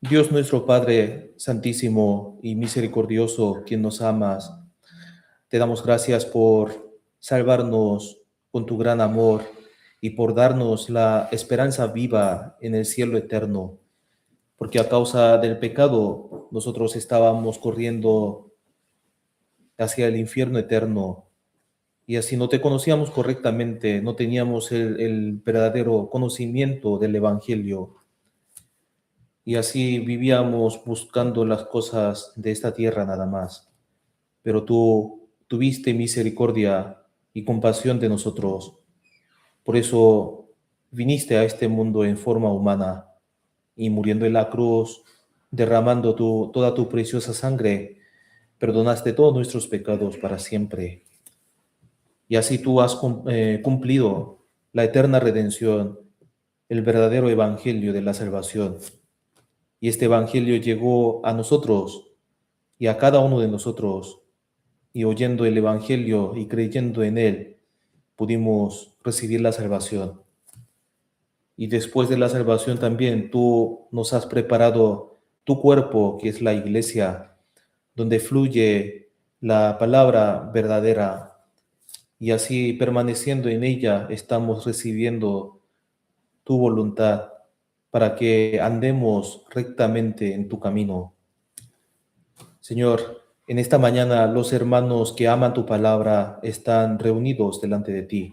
Dios nuestro Padre Santísimo y Misericordioso, quien nos amas, te damos gracias por salvarnos con tu gran amor y por darnos la esperanza viva en el cielo eterno, porque a causa del pecado nosotros estábamos corriendo hacia el infierno eterno y así no te conocíamos correctamente, no teníamos el verdadero conocimiento del Evangelio. Y así vivíamos buscando las cosas de esta tierra nada más. Pero tú tuviste misericordia y compasión de nosotros. Por eso viniste a este mundo en forma humana y muriendo en la cruz, derramando toda tu preciosa sangre, perdonaste todos nuestros pecados para siempre. Y así tú has cumplido la eterna redención, el verdadero evangelio de la salvación. Y este evangelio llegó a nosotros y a cada uno de nosotros, y oyendo el evangelio y creyendo en él, pudimos recibir la salvación. Y después de la salvación también tú nos has preparado tu cuerpo, que es la iglesia, donde fluye la palabra verdadera, y así permaneciendo en ella estamos recibiendo tu voluntad para que andemos rectamente en tu camino. Señor, en esta mañana los hermanos que aman tu palabra están reunidos delante de ti.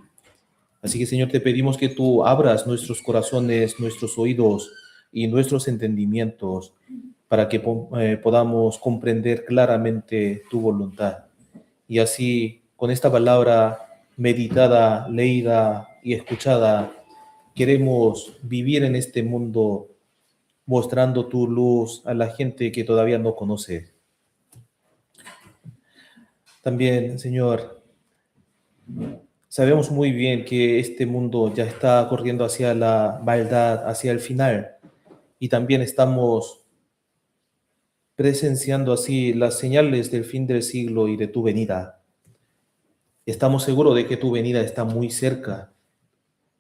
Así que, Señor, te pedimos que tú abras nuestros corazones, nuestros oídos y nuestros entendimientos para que podamos comprender claramente tu voluntad. Y así, con esta palabra meditada, leída y escuchada, queremos vivir en este mundo mostrando tu luz a la gente que todavía no conoce. También, Señor, sabemos muy bien que este mundo ya está corriendo hacia la maldad, hacia el final, y también estamos presenciando así las señales del fin del siglo y de tu venida. Estamos seguros de que tu venida está muy cerca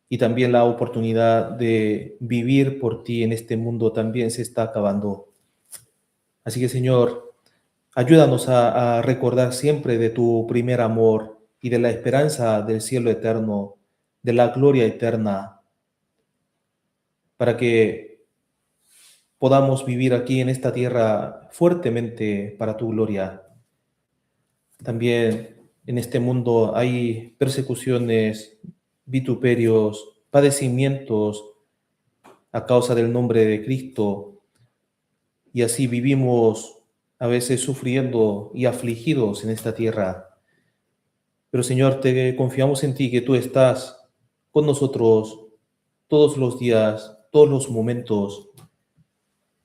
y también la oportunidad de vivir por ti en este mundo también se está acabando. Así que, Señor, ayúdanos a recordar siempre de tu primer amor y de la esperanza del cielo eterno, de la gloria eterna, para que podamos vivir aquí en esta tierra fuertemente para tu gloria. También en este mundo hay persecuciones, vituperios, padecimientos a causa del nombre de Cristo, y así vivimos a veces sufriendo y afligidos en esta tierra. Pero Señor, te confiamos en ti, que tú estás con nosotros todos los días, todos los momentos.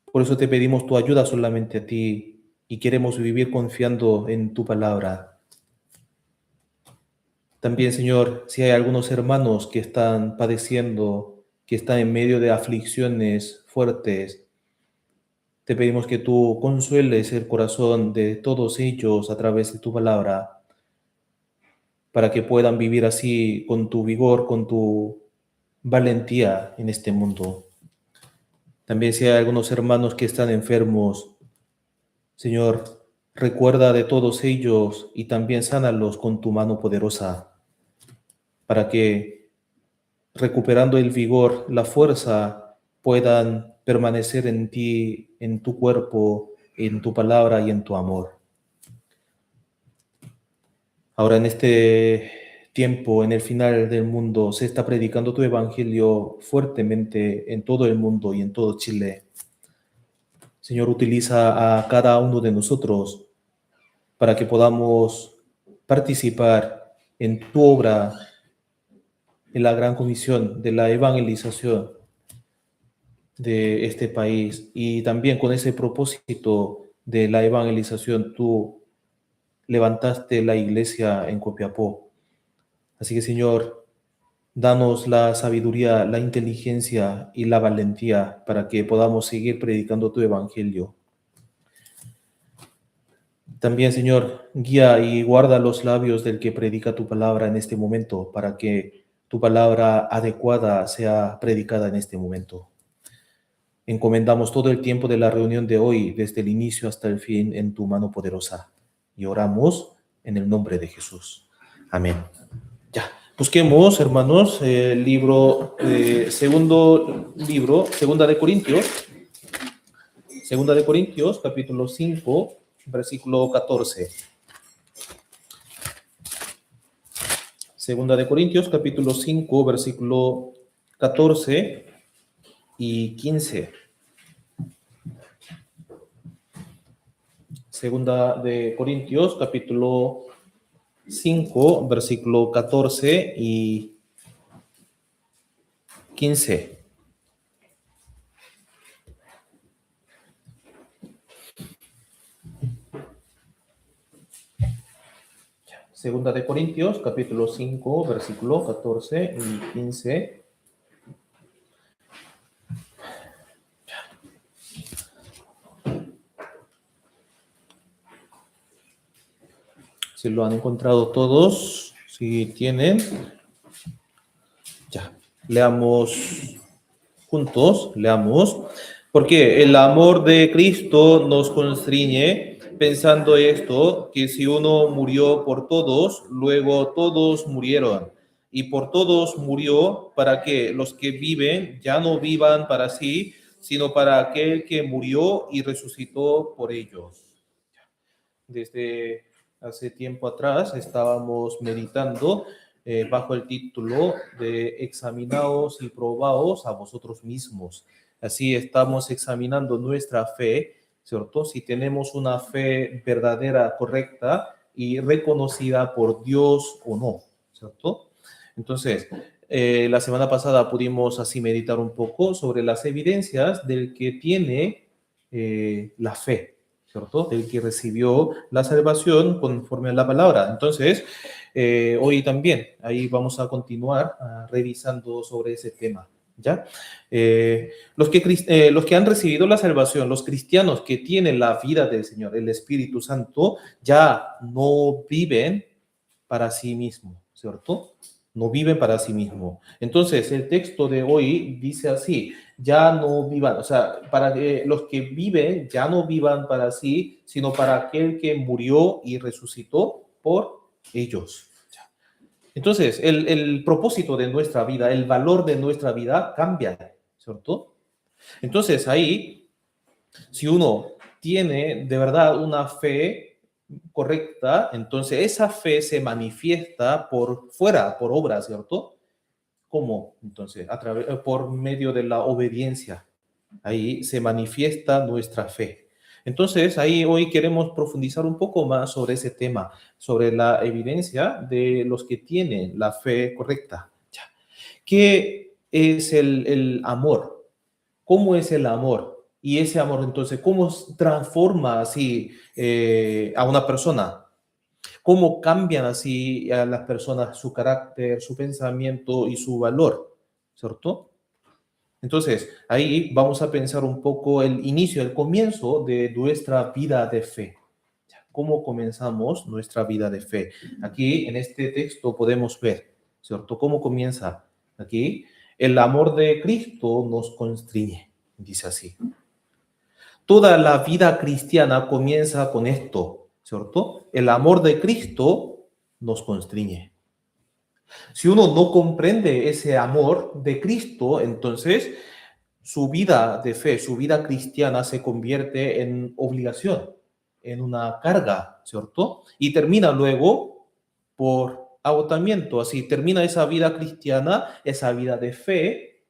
Por eso te pedimos tu ayuda solamente a ti y queremos vivir confiando en tu palabra. También, Señor, si hay algunos hermanos que están padeciendo, que están en medio de aflicciones fuertes, te pedimos que tú consueles el corazón de todos ellos a través de tu palabra, para que puedan vivir así con tu vigor, con tu valentía en este mundo. También si hay algunos hermanos que están enfermos, Señor, recuerda de todos ellos y también sánalos con tu mano poderosa, para que, recuperando el vigor, la fuerza, puedan permanecer en ti, en tu cuerpo, en tu palabra y en tu amor. Ahora en este tiempo, en el final del mundo, se está predicando tu evangelio fuertemente en todo el mundo y en todo Chile. Señor, utiliza a cada uno de nosotros para que podamos participar en tu obra, en la gran comisión de la evangelización de este país. Y también con ese propósito de la evangelización, tú levantaste la iglesia en Copiapó. Así que, Señor, danos la sabiduría, la inteligencia y la valentía para que podamos seguir predicando tu evangelio. También, Señor, guía y guarda los labios del que predica tu palabra en este momento, para que tu palabra adecuada sea predicada en este momento. Encomendamos todo el tiempo de la reunión de hoy, desde el inicio hasta el fin, en tu mano poderosa. Y oramos en el nombre de Jesús. Amén. Ya, busquemos, hermanos, el libro, Segunda de Corintios, capítulo 5, versículo 14. Segunda de Corintios, capítulo 5, versículo 14 y 15. Segunda de Corintios, capítulo 5, versículo 14 y 15. Segunda de Corintios, capítulo 5, versículo 14 y 15. Si lo han encontrado todos, si tienen, ya, leamos juntos, leamos. Porque el amor de Cristo nos constriñe, pensando esto, que si uno murió por todos, luego todos murieron. Y por todos murió para que los que viven ya no vivan para sí, sino para aquel que murió y resucitó por ellos. Desde hace tiempo atrás estábamos meditando bajo el título de Examinaos y probaos a vosotros mismos. Así estamos examinando nuestra fe, ¿cierto? Si tenemos una fe verdadera, correcta y reconocida por Dios o no, ¿cierto? Entonces, la semana pasada pudimos así meditar un poco sobre las evidencias del que tiene la fe, ¿cierto? Del que recibió la salvación conforme a la palabra. Entonces, hoy también, ahí vamos a continuar revisando sobre ese tema, ¿ya? Los que han recibido la salvación, los cristianos que tienen la vida del Señor, el Espíritu Santo, ya no viven para sí mismos, ¿cierto? No viven para sí mismos. Entonces, el texto de hoy dice así: ya no vivan, o sea, para que los que viven ya no vivan para sí, sino para aquel que murió y resucitó por ellos. Entonces, el propósito de nuestra vida, el valor de nuestra vida cambia, ¿cierto? Entonces, ahí, si uno tiene de verdad una fe correcta, entonces esa fe se manifiesta por fuera, por obra, ¿cierto? ¿Cómo? Entonces, por medio de la obediencia. Ahí se manifiesta nuestra fe. Entonces, ahí hoy queremos profundizar un poco más sobre ese tema, sobre la evidencia de los que tienen la fe correcta. Ya. ¿Qué es el amor? ¿Cómo es el amor? Y ese amor, entonces, ¿cómo transforma así a una persona? ¿Cómo cambian así a las personas su carácter, su pensamiento y su valor? ¿Cierto? Entonces, ahí vamos a pensar un poco el inicio, el comienzo de nuestra vida de fe. ¿Cómo comenzamos nuestra vida de fe? Aquí en este texto podemos ver, ¿cierto? ¿Cómo comienza? Aquí, el amor de Cristo nos constriñe, dice así. Toda la vida cristiana comienza con esto, ¿cierto? El amor de Cristo nos constriñe. Si uno no comprende ese amor de Cristo, entonces su vida de fe, su vida cristiana se convierte en obligación, en una carga, ¿cierto? Y termina luego por agotamiento, así termina esa vida cristiana, esa vida de fe,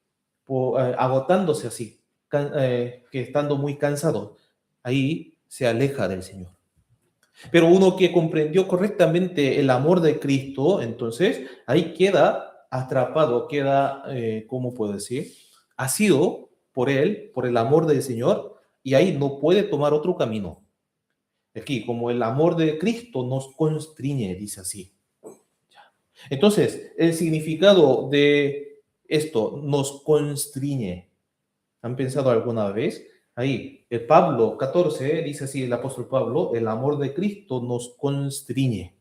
agotándose así, que estando muy cansado, ahí se aleja del Señor. Pero uno que comprendió correctamente el amor de Cristo, entonces ahí queda atrapado, queda, ¿cómo puedo decir? Asido por él, por el amor del Señor, y ahí no puede tomar otro camino. Aquí, como el amor de Cristo nos constriñe, dice así. Entonces, el significado de esto, nos constriñe. ¿Han pensado alguna vez? Ahí, el Pablo 14 dice así, el apóstol Pablo: el amor de Cristo nos constriñe.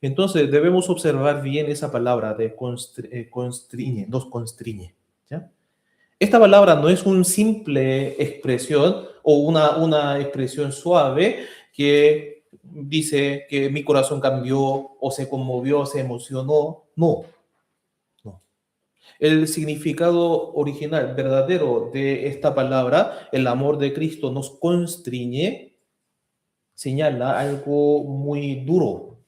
Entonces, debemos observar bien esa palabra de constriñe, nos constriñe. ¿Ya? Esta palabra no es una simple expresión o una expresión suave que dice que mi corazón cambió o se conmovió, se emocionó. No, no. El significado original, verdadero de esta palabra, el amor de Cristo nos constriñe, señala algo muy duro.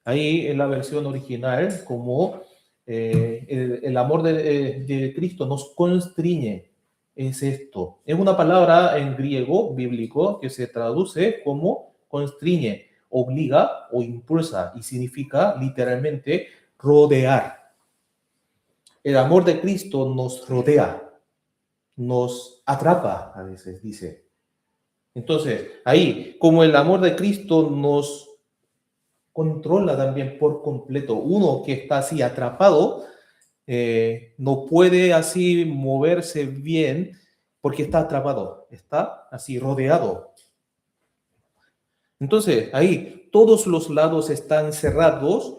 Ahí en la versión original, como el amor de Cristo nos constriñe, es esto. Es una palabra en griego bíblico que se traduce como constriñe, obliga o impulsa y significa literalmente rodear. El amor de Cristo nos rodea, nos atrapa, a veces dice. Entonces, ahí, como el amor de Cristo nos controla también por completo, uno que está así atrapado, no puede así moverse bien porque está atrapado, está así rodeado. Entonces, ahí todos los lados están cerrados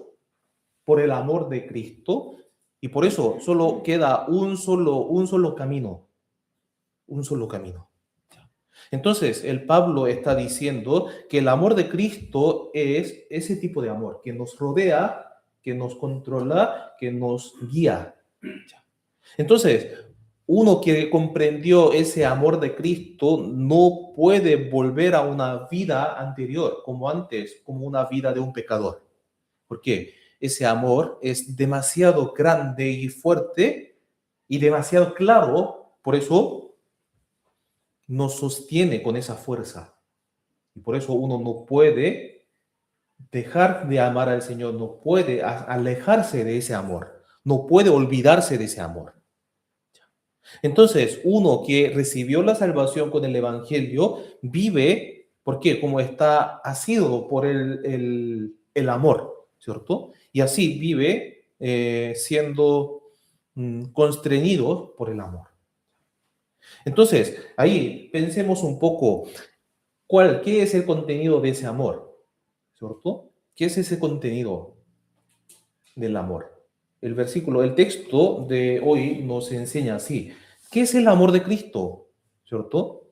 por el amor de Cristo y por eso solo queda un solo camino, un solo camino. Entonces, el Pablo está diciendo que el amor de Cristo es ese tipo de amor que nos rodea, que nos controla, que nos guía. Entonces, uno que comprendió ese amor de Cristo no puede volver a una vida anterior, como antes, como una vida de un pecador. ¿Por qué? Ese amor es demasiado grande y fuerte y demasiado claro, por eso nos sostiene con esa fuerza. Y por eso uno no puede dejar de amar al Señor, no puede alejarse de ese amor, no puede olvidarse de ese amor. Entonces, uno que recibió la salvación con el Evangelio vive, ¿por qué? Como está asido por el amor, ¿cierto? Y así vive siendo constreñido por el amor. Entonces, ahí pensemos un poco, ¿qué es el contenido de ese amor? ¿Cierto? ¿Qué es ese contenido del amor? El texto de hoy nos enseña así. ¿Qué es el amor de Cristo? ¿Cierto?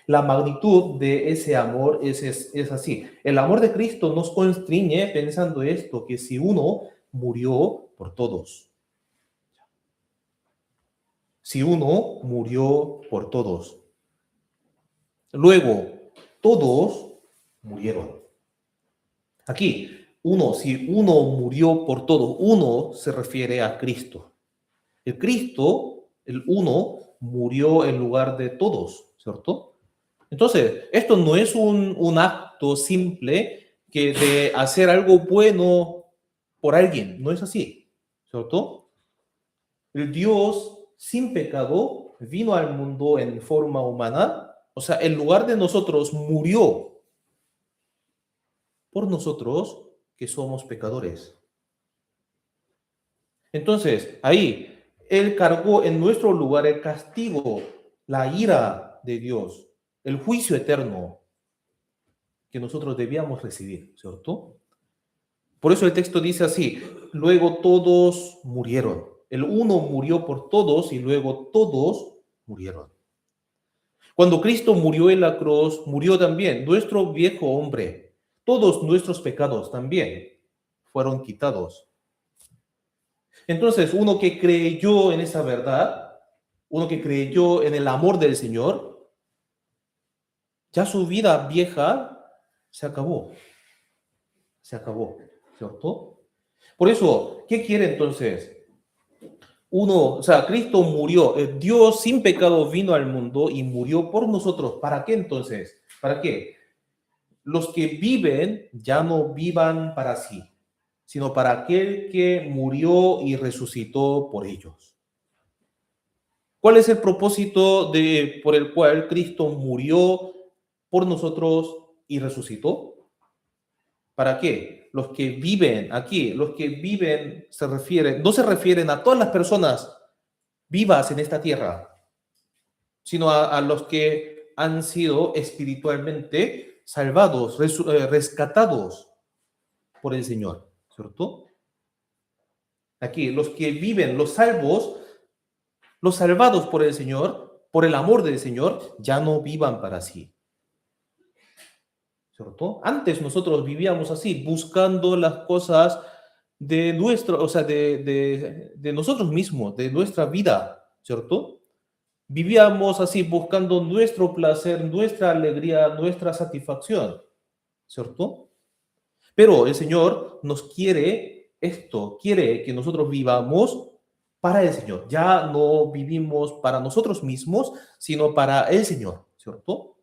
La magnitud de ese amor es así. El amor de Cristo nos constriñe pensando esto, que si uno murió por todos, si uno murió por todos, luego todos murieron. Aquí, si uno murió por todos, uno se refiere a Cristo. El Cristo, el uno, murió en lugar de todos, ¿cierto? Entonces, esto no es un acto simple que de hacer algo bueno por alguien, no es así, ¿cierto? El Dios sin pecado vino al mundo en forma humana, o sea, en lugar de nosotros murió por nosotros que somos pecadores. Entonces, ahí, Él cargó en nuestro lugar el castigo, la ira de Dios, el juicio eterno que nosotros debíamos recibir, ¿cierto? Por eso el texto dice así, luego todos murieron. El uno murió por todos y luego todos murieron. Cuando Cristo murió en la cruz, murió también nuestro viejo hombre. Todos nuestros pecados también fueron quitados. Entonces, uno que creyó en esa verdad, uno que creyó en el amor del Señor, ya su vida vieja se acabó. Se acabó, ¿cierto? Por eso, ¿qué quiere entonces? Cristo murió, Dios sin pecado vino al mundo y murió por nosotros. ¿Para qué entonces? ¿Para qué? Los que viven ya no vivan para sí, sino para aquel que murió y resucitó por ellos. ¿Cuál es el propósito por el cual Cristo murió por nosotros y resucitó? ¿Para qué? Los que viven aquí, los que viven no se refieren a todas las personas vivas en esta tierra, sino a los que han sido espiritualmente salvados, rescatados por el Señor, ¿cierto? Aquí, los que viven, los salvos, Los salvados por el Señor, por el amor del Señor, ya no vivan para sí. ¿Cierto? Antes nosotros vivíamos así, buscando las cosas de nuestro, o sea, de nosotros mismos, de nuestra vida, ¿cierto? Vivíamos así buscando nuestro placer, nuestra alegría, nuestra satisfacción, ¿cierto? Pero el Señor nos quiere esto, quiere que nosotros vivamos para el Señor. Ya no vivimos para nosotros mismos, sino para el Señor, ¿cierto?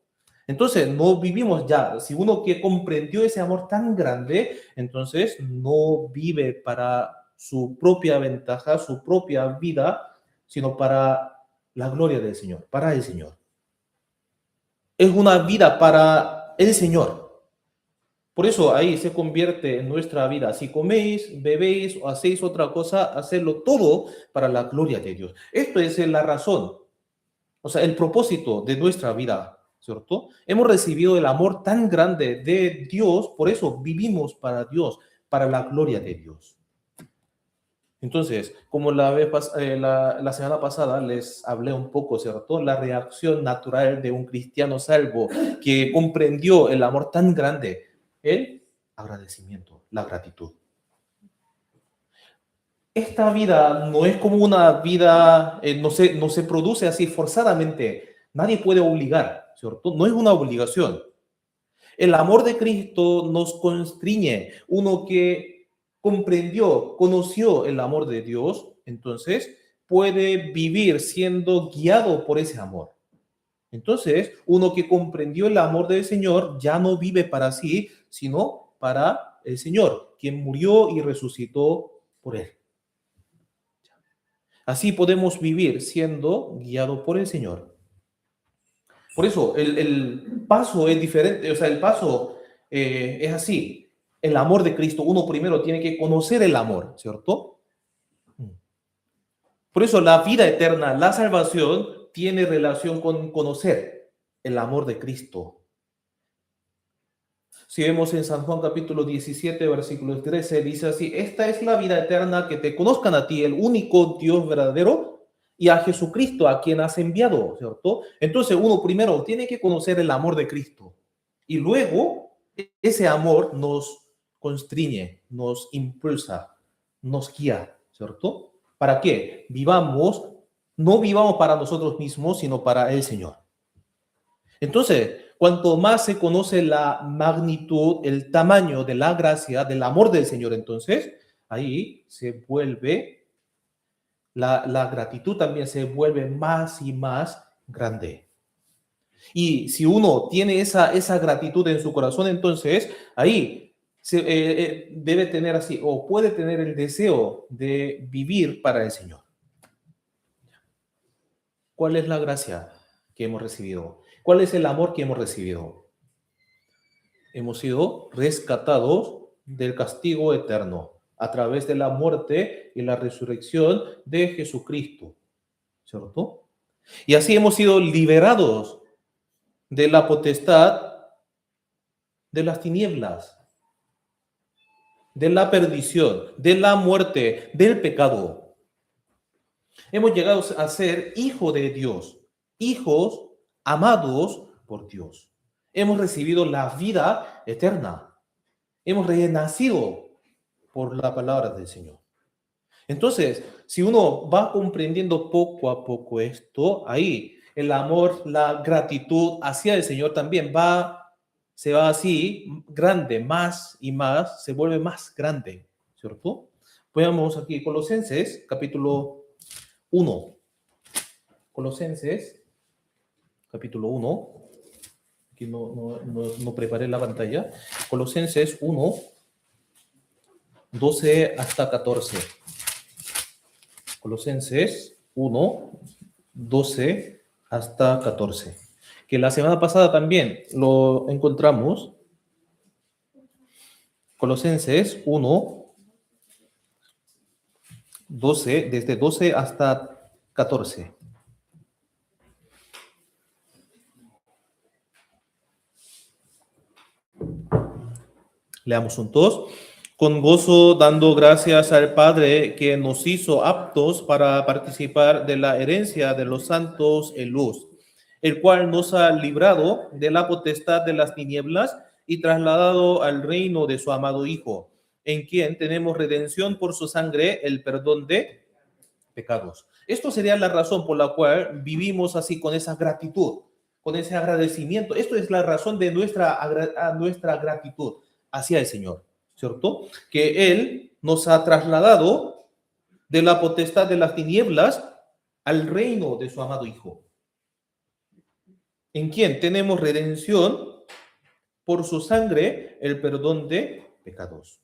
Entonces, no vivimos ya. Si uno que comprendió ese amor tan grande, entonces no vive para su propia ventaja, su propia vida, sino para la gloria del Señor, para el Señor. Es una vida para el Señor. Por eso ahí se convierte en nuestra vida. Si coméis, bebéis o hacéis otra cosa, hacerlo todo para la gloria de Dios. Esto es la razón, o sea, el propósito de nuestra vida, ¿cierto? Hemos recibido el amor tan grande de Dios, por eso vivimos para Dios, para la gloria de Dios. Entonces, como la semana pasada les hablé un poco, ¿cierto? La reacción natural de un cristiano salvo que comprendió el amor tan grande, el agradecimiento, la gratitud. Esta vida no es como una vida, no se produce así forzadamente. Nadie puede obligar, ¿cierto? No es una obligación. El amor de Cristo nos constriñe. Uno que comprendió, conoció el amor de Dios, entonces puede vivir siendo guiado por ese amor. Entonces, uno que comprendió el amor del Señor ya no vive para sí, sino para el Señor, quien murió y resucitó por él. Así podemos vivir siendo guiado por el Señor. Por eso el paso es diferente, o sea, el paso es así. El amor de Cristo, uno primero tiene que conocer el amor, ¿cierto? Por eso la vida eterna, la salvación, tiene relación con conocer el amor de Cristo. Si vemos en San Juan capítulo 17, versículo 13, dice así: esta es la vida eterna, que te conozcan a ti, el único Dios verdadero, y a Jesucristo, a quien has enviado, ¿cierto? Entonces uno primero tiene que conocer el amor de Cristo y luego ese amor nos constriñe, nos impulsa, nos guía, ¿cierto? ¿Para qué? Vivamos, no vivamos para nosotros mismos, sino para el Señor. Entonces, cuanto más se conoce la magnitud, el tamaño de la gracia, del amor del Señor, entonces ahí se vuelve, la gratitud también se vuelve más y más grande. Y si uno tiene esa gratitud en su corazón, entonces ahí debe tener así, o puede tener el deseo de vivir para el Señor. ¿Cuál es la gracia que hemos recibido? ¿Cuál es el amor que hemos recibido? Hemos sido rescatados del castigo eterno a través de la muerte y la resurrección de Jesucristo, ¿cierto? Y así hemos sido liberados de la potestad de las tinieblas, de la perdición, de la muerte, del pecado. Hemos llegado a ser hijos de Dios, hijos amados por Dios. Hemos recibido la vida eterna. Hemos renacido por la palabra del Señor. Entonces, si uno va comprendiendo poco a poco esto, ahí el amor, la gratitud hacia el Señor también se va así grande, más y más, se vuelve más grande, ¿cierto? Veamos aquí Colosenses, capítulo 1. Colosenses, capítulo 1. Aquí no preparé la pantalla. Colosenses 1, 12 hasta 14. Colosenses 1, 12 hasta 14. Que la semana pasada también lo encontramos. Colosenses 1, 12, desde 12 hasta 14. Leamos juntos. con gozo dando gracias al Padre que nos hizo aptos para participar de la herencia de los santos en luz, el cual nos ha librado de la potestad de las tinieblas y trasladado al reino de su amado Hijo, en quien tenemos redención por su sangre, el perdón de pecados. Esto sería la razón por la cual vivimos así, con esa gratitud, con ese agradecimiento. Esto es la razón de nuestra gratitud hacia el Señor, ¿cierto? Que Él nos ha trasladado de la potestad de las tinieblas al reino de su amado Hijo, en quien tenemos redención por su sangre, el perdón de pecados.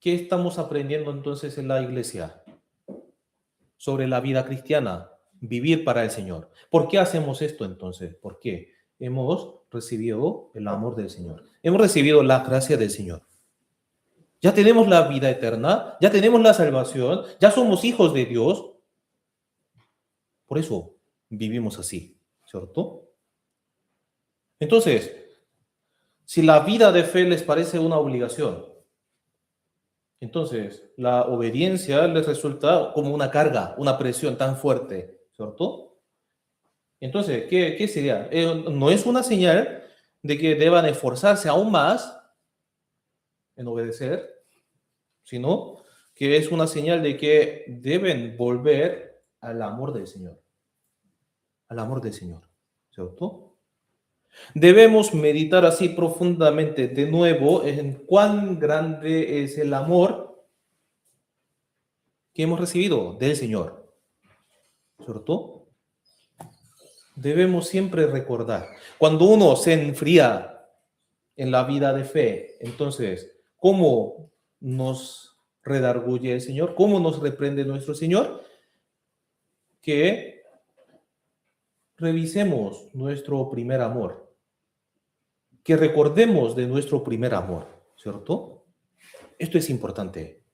¿Qué estamos aprendiendo entonces en la iglesia sobre la vida cristiana? Vivir para el Señor. ¿Por qué hacemos esto entonces? Porque hemos recibido el amor del Señor. Hemos recibido la gracia del Señor. Ya tenemos la vida eterna, ya tenemos la salvación, ya somos hijos de Dios. Por eso vivimos así, ¿cierto? Entonces, si la vida de fe les parece una obligación, entonces la obediencia les resulta como una carga, una presión tan fuerte, ¿cierto? Entonces, ¿qué sería? No es una señal de que deban esforzarse aún más en obedecer, sino que es una señal de que deben volver al amor del Señor, ¿cierto? Debemos meditar así profundamente de nuevo en cuán grande es el amor que hemos recibido del Señor, ¿cierto? Debemos siempre recordar, cuando uno se enfría en la vida de fe, entonces, ¿cómo nos redarguye el Señor? ¿Cómo nos reprende nuestro Señor? Que revisemos nuestro primer amor, que recordemos de nuestro primer amor, ¿cierto? Esto es importante.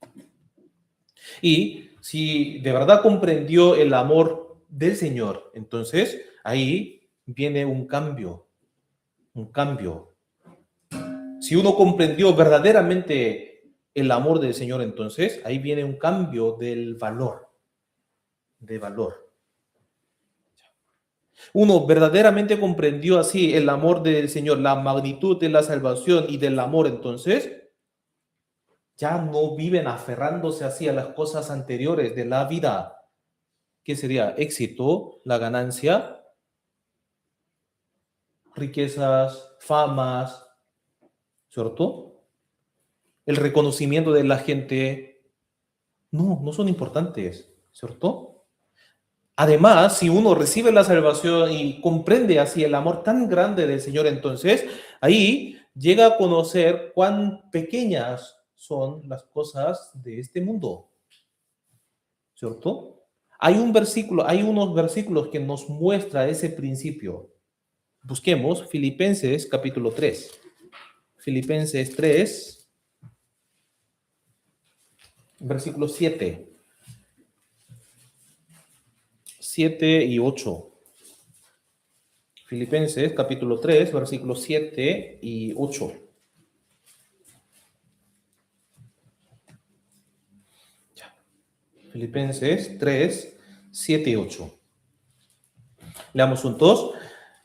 Y si de verdad comprendió el amor del Señor, entonces ahí viene un cambio, un cambio. Si uno comprendió verdaderamente el amor del Señor, entonces ahí viene un cambio del valor, de valor. Uno verdaderamente comprendió así el amor del Señor, la magnitud de la salvación y del amor, entonces ya no viven aferrándose así a las cosas anteriores de la vida. ¿Qué sería? Éxito, la ganancia, riquezas, famas, ¿cierto? El reconocimiento de la gente. No son importantes, ¿cierto? Además, si uno recibe la salvación y comprende así el amor tan grande del Señor, entonces ahí llega a conocer cuán pequeñas son las cosas de este mundo, ¿cierto? Hay unos versículos que nos muestra ese principio. Busquemos Filipenses capítulo 3. Filipenses 3, versículos 7. 7 y 8. Filipenses capítulo 3, versículos 7 y 8. Filipenses 3, 7 y 8. Leamos juntos.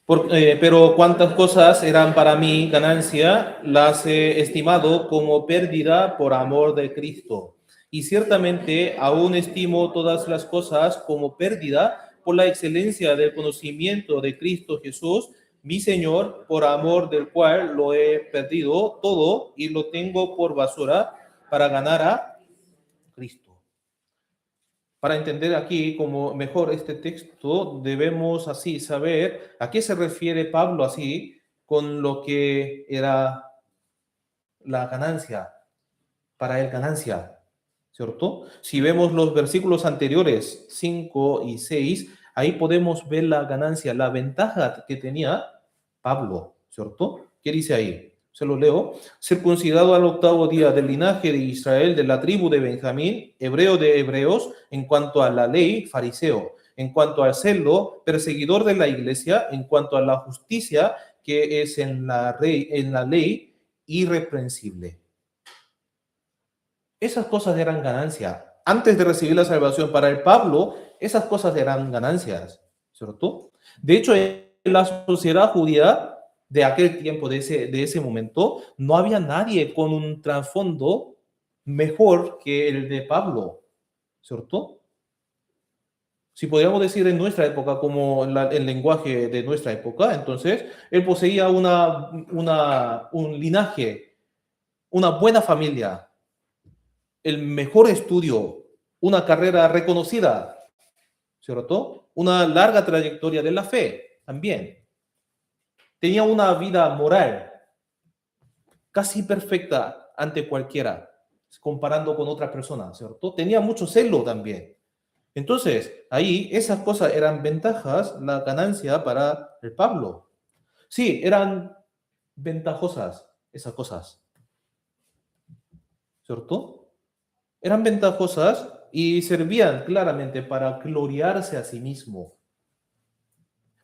Pero cuántas cosas eran para mí ganancia, las he estimado como pérdida por amor de Cristo. Y ciertamente aún estimo todas las cosas como pérdida por la excelencia del conocimiento de Cristo Jesús, mi Señor, por amor del cual lo he perdido todo y lo tengo por basura para ganar a Cristo. Para entender aquí como mejor este texto, debemos así saber a qué se refiere Pablo así con lo que era la ganancia, para él ganancia, ¿cierto? Si vemos los versículos anteriores, 5 y 6, ahí podemos ver la ganancia, la ventaja que tenía Pablo, ¿cierto? ¿Qué dice ahí? Se lo leo. Circuncidado al 8º día del linaje de Israel, de la tribu de Benjamín, hebreo de hebreos, en cuanto a la ley, fariseo, en cuanto al celo, perseguidor de la iglesia, en cuanto a la justicia que es en la ley irreprensible. Esas cosas eran ganancia. Antes de recibir la salvación para el Pablo, esas cosas eran ganancias, ¿cierto? De hecho, en la sociedad judía de aquel tiempo, de ese momento, no había nadie con un trasfondo mejor que el de Pablo, ¿cierto? Si podríamos decir en nuestra época, como el lenguaje de nuestra época, entonces él poseía un linaje, una buena familia, el mejor estudio, una carrera reconocida, ¿cierto? Una larga trayectoria de la fe también. Tenía una vida moral casi perfecta ante cualquiera, comparando con otras personas, ¿cierto? Tenía mucho celo también. Entonces, ahí esas cosas eran ventajas, la ganancia para el Pablo. Sí, eran ventajosas esas cosas, ¿cierto? Eran ventajosas y servían claramente para gloriarse a sí mismo.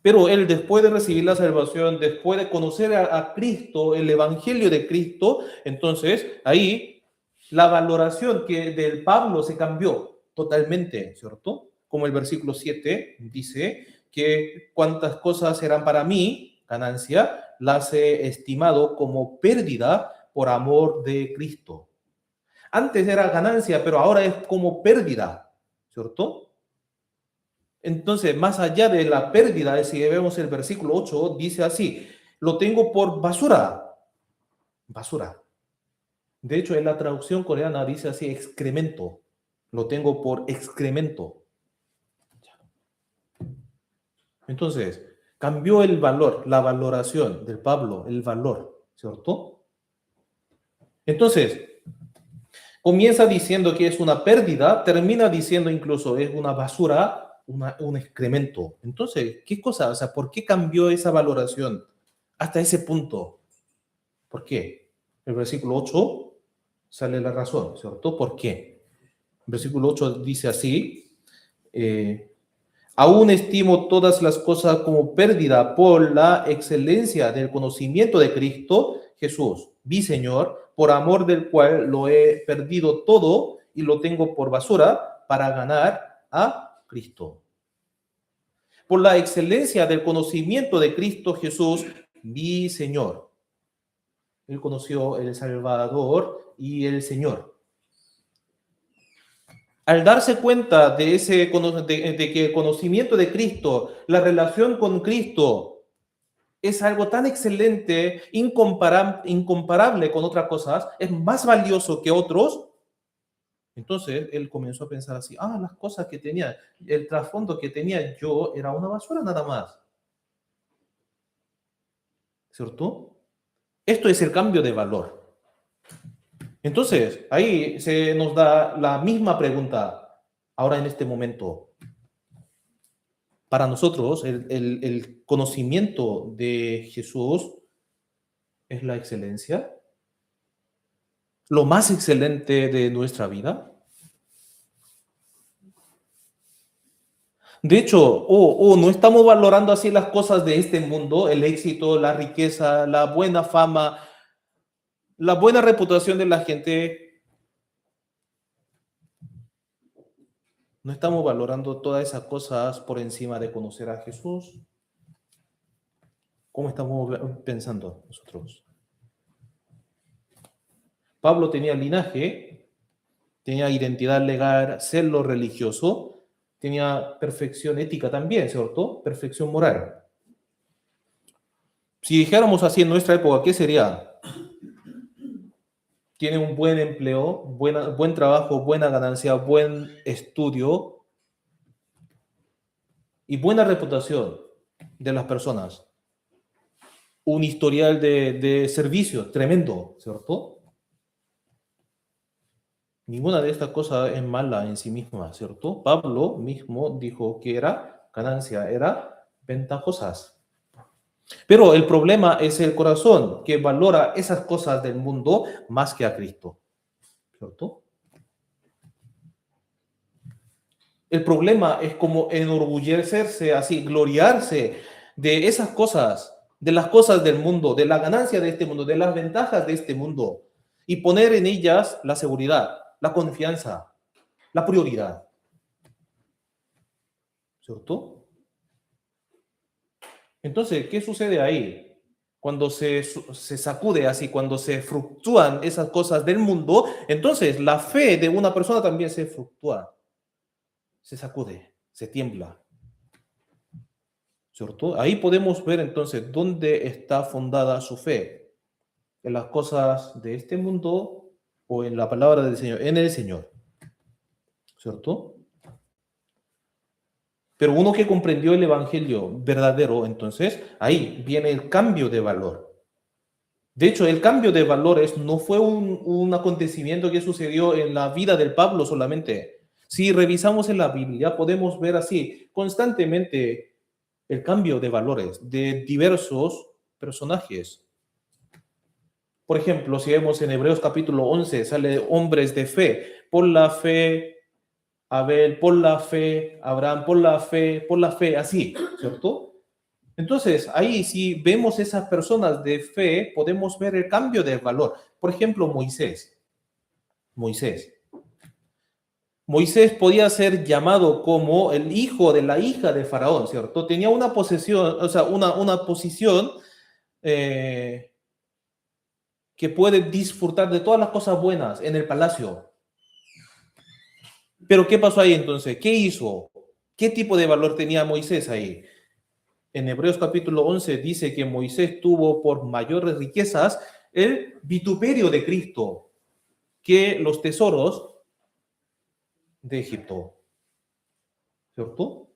Pero él, después de recibir la salvación, después de conocer a Cristo, el evangelio de Cristo, entonces ahí la valoración del Pablo se cambió totalmente, ¿cierto? Como el versículo 7 dice que cuantas cosas eran para mí ganancia, las he estimado como pérdida por amor de Cristo. Antes era ganancia, pero ahora es como pérdida, ¿cierto? Entonces, más allá de la pérdida, si vemos el versículo 8, dice así, lo tengo por basura, basura. De hecho, en la traducción coreana dice así, excremento, lo tengo por excremento. Entonces, cambió el valor, la valoración del Pablo, el valor, ¿cierto? Entonces, comienza diciendo que es una pérdida, termina diciendo incluso es una basura, un excremento. Entonces, ¿qué cosa? O sea, ¿por qué cambió esa valoración hasta ese punto? ¿Por qué? El versículo 8 sale la razón, ¿cierto? ¿Por qué? El versículo 8 dice así, aún estimo todas las cosas como pérdida por la excelencia del conocimiento de Cristo Jesús, mi Señor, por amor del cual lo he perdido todo y lo tengo por basura para ganar a Cristo. Por la excelencia del conocimiento de Cristo Jesús, mi Señor. Él conoció el Salvador y el Señor. Al darse cuenta de que el conocimiento de Cristo, la relación con Cristo, es algo tan excelente, incomparable con otras cosas, es más valioso que otros, entonces él comenzó a pensar así, las cosas que tenía, el trasfondo que tenía yo era una basura nada más. ¿Cierto? Esto es el cambio de valor. Entonces, ahí se nos da la misma pregunta ahora en este momento. Para nosotros, el conocimiento de Jesús es la excelencia, lo más excelente de nuestra vida. De hecho, no estamos valorando así las cosas de este mundo, el éxito, la riqueza, la buena fama, la buena reputación de la gente. No estamos valorando todas esas cosas por encima de conocer a Jesús. ¿Cómo estamos pensando nosotros? Pablo tenía linaje, tenía identidad legal, celo religioso, tenía perfección ética también, ¿cierto? Perfección moral. Si dijéramos así en nuestra época, ¿qué sería? Tiene un buen empleo, buen trabajo, buena ganancia, buen estudio y buena reputación de las personas. Un historial de servicio tremendo, ¿cierto? Ninguna de estas cosas es mala en sí misma, ¿cierto? Pablo mismo dijo que era ganancia, era ventajosas. Pero el problema es el corazón, que valora esas cosas del mundo más que a Cristo, ¿cierto? El problema es como enorgullecerse así, gloriarse de esas cosas de las cosas del mundo, de la ganancia de este mundo, de las ventajas de este mundo, y poner en ellas la seguridad, la confianza, la prioridad. ¿Cierto? Entonces, ¿qué sucede ahí? Cuando se sacude así, cuando se fluctúan esas cosas del mundo, entonces la fe de una persona también se fluctúa, se sacude, se tiembla. ¿Cierto? Ahí podemos ver entonces dónde está fundada su fe, en las cosas de este mundo o en la palabra del Señor, en el Señor. ¿Cierto? Pero uno que comprendió el Evangelio verdadero, entonces, ahí viene el cambio de valor. De hecho, el cambio de valores no fue un acontecimiento que sucedió en la vida del Pablo solamente. Si revisamos en la Biblia, podemos ver así constantemente el cambio de valores de diversos personajes. Por ejemplo, si vemos en Hebreos capítulo 11, sale hombres de fe. Por la fe, Abel, por la fe, Abraham, por la fe, así, ¿cierto? Entonces, ahí si vemos esas personas de fe, podemos ver el cambio de valor. Por ejemplo, Moisés. Moisés podía ser llamado como el hijo de la hija de Faraón, ¿cierto? Tenía una posesión, o sea, una posición que puede disfrutar de todas las cosas buenas en el palacio. Pero ¿qué pasó ahí entonces? ¿Qué hizo? ¿Qué tipo de valor tenía Moisés ahí? En Hebreos capítulo 11 dice que Moisés tuvo por mayores riquezas el vituperio de Cristo que los tesoros de Egipto. ¿Cierto?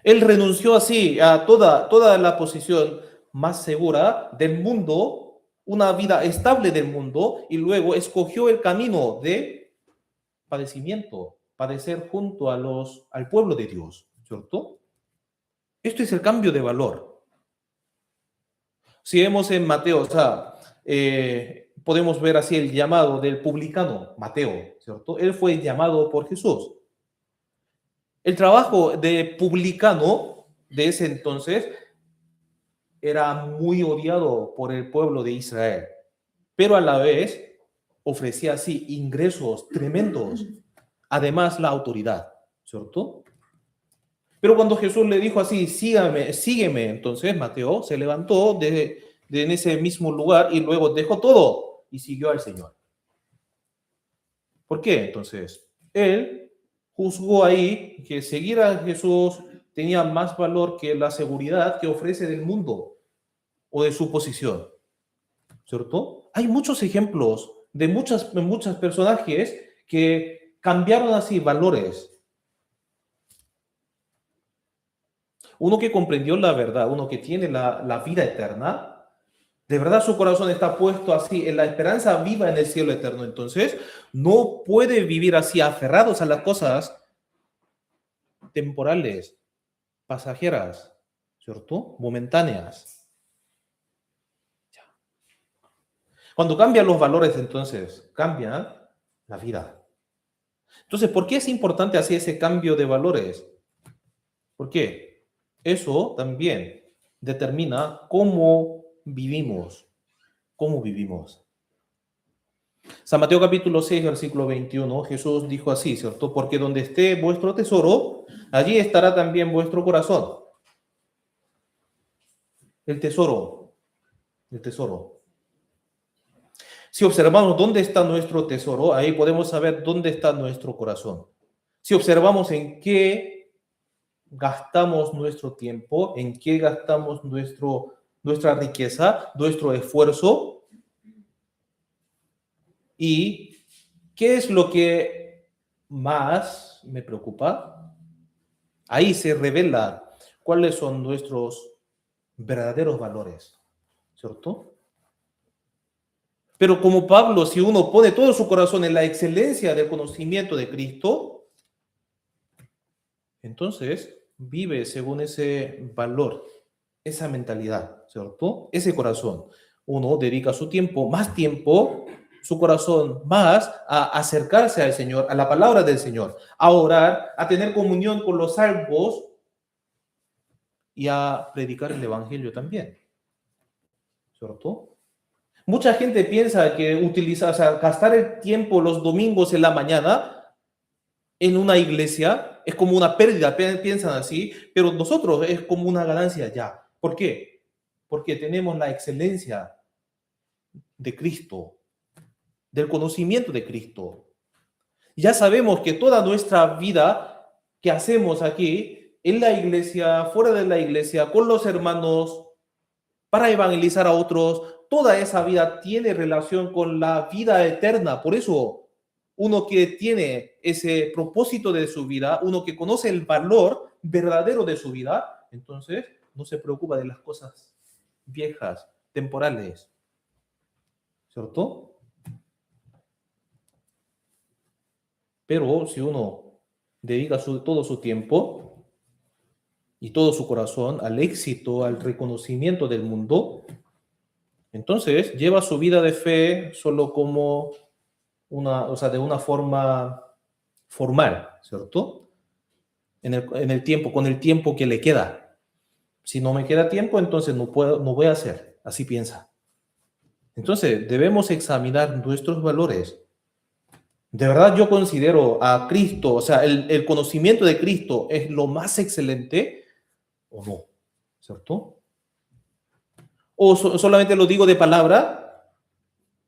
Él renunció así a toda la posición más segura del mundo, una vida estable del mundo, y luego escogió el camino de padecimiento, padecer junto al pueblo de Dios, ¿cierto? Esto es el cambio de valor. Si vemos en Mateo, o sea, podemos ver así el llamado del publicano, Mateo, ¿cierto? Él fue llamado por Jesús. El trabajo de publicano de ese entonces era muy odiado por el pueblo de Israel, pero a la vez ofrecía así ingresos tremendos, además la autoridad, ¿cierto? Pero cuando Jesús le dijo así, sígueme, entonces Mateo se levantó en ese mismo lugar y luego dejó todo y siguió al Señor. ¿Por qué? Entonces, él juzgó ahí que seguir a Jesús tenía más valor que la seguridad que ofrece del mundo o de su posición, ¿cierto? Hay muchos ejemplos de muchos personajes que cambiaron así valores. Uno que comprendió la verdad, uno que tiene la vida eterna, de verdad su corazón está puesto así en la esperanza viva en el cielo eterno. Entonces, no puede vivir así aferrados a las cosas temporales, pasajeras, ¿cierto? Momentáneas. Cuando cambian los valores, entonces, cambia la vida. Entonces, ¿por qué es importante así ese cambio de valores? ¿Por qué? Eso también determina cómo vivimos. ¿Cómo vivimos? San Mateo capítulo 6, versículo 21, Jesús dijo así, ¿cierto? Porque donde esté vuestro tesoro, allí estará también vuestro corazón. El tesoro, el tesoro. Si observamos dónde está nuestro tesoro, ahí podemos saber dónde está nuestro corazón. Si observamos en qué gastamos nuestro tiempo, en qué gastamos nuestra riqueza, nuestro esfuerzo, y qué es lo que más me preocupa, ahí se revela cuáles son nuestros verdaderos valores, ¿cierto? Pero como Pablo, si uno pone todo su corazón en la excelencia del conocimiento de Cristo, entonces vive según ese valor, esa mentalidad, ¿cierto? Ese corazón. Uno dedica su tiempo, más tiempo, su corazón más a acercarse al Señor, a la palabra del Señor, a orar, a tener comunión con los salvos y a predicar el Evangelio también. ¿cierto? Mucha gente piensa que utilizar, o sea, gastar el tiempo los domingos en la mañana en una iglesia es como una pérdida, piensan así, pero nosotros es como una ganancia ya. ¿Por qué? Porque tenemos la excelencia de Cristo, del conocimiento de Cristo. Ya sabemos que toda nuestra vida que hacemos aquí, en la iglesia, fuera de la iglesia, con los hermanos, para evangelizar a otros, toda esa vida tiene relación con la vida eterna. Por eso, uno que tiene ese propósito de su vida, uno que conoce el valor verdadero de su vida, entonces no se preocupa de las cosas viejas, temporales, ¿cierto? Pero si uno dedica todo su tiempo y todo su corazón al éxito, al reconocimiento del mundo, entonces lleva su vida de fe solo como o sea, de una forma formal, ¿cierto? En el tiempo, con el tiempo que le queda. Si no me queda tiempo, entonces no puedo, no voy a hacer. Así piensa. Entonces, debemos examinar nuestros valores. ¿De verdad yo considero a Cristo, o sea, el conocimiento de Cristo es lo más excelente o no? ¿Cierto? O solamente lo digo de palabra,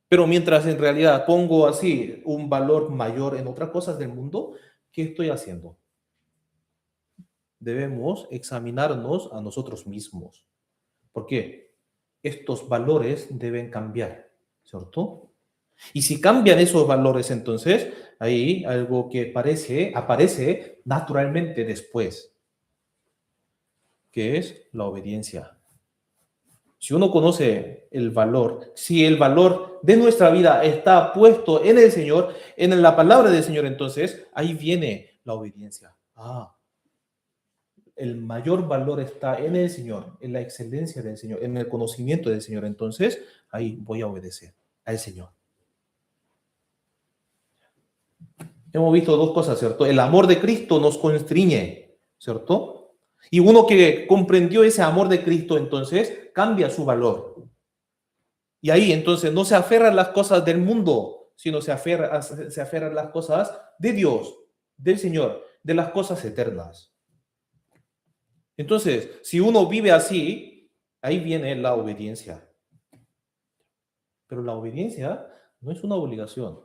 pero mientras en realidad pongo así un valor mayor en otras cosas del mundo, ¿qué estoy haciendo? Debemos examinarnos a nosotros mismos. ¿Por qué? Estos valores deben cambiar, ¿cierto? Y si cambian esos valores, entonces hay algo que aparece naturalmente después, que es la obediencia. Si uno conoce el valor, si el valor de nuestra vida está puesto en el Señor, en la palabra del Señor, entonces ahí viene la obediencia. El mayor valor está en el Señor, en la excelencia del Señor, en el conocimiento del Señor. Entonces ahí voy a obedecer al Señor. Hemos visto dos cosas, ¿cierto? El amor de Cristo nos constriñe, ¿cierto? Y uno que comprendió ese amor de Cristo, entonces cambia su valor. Y ahí entonces no se aferra a las cosas del mundo, sino se aferra a las cosas de Dios, del Señor, de las cosas eternas. Entonces, si uno vive así, ahí viene la obediencia. Pero la obediencia no es una obligación.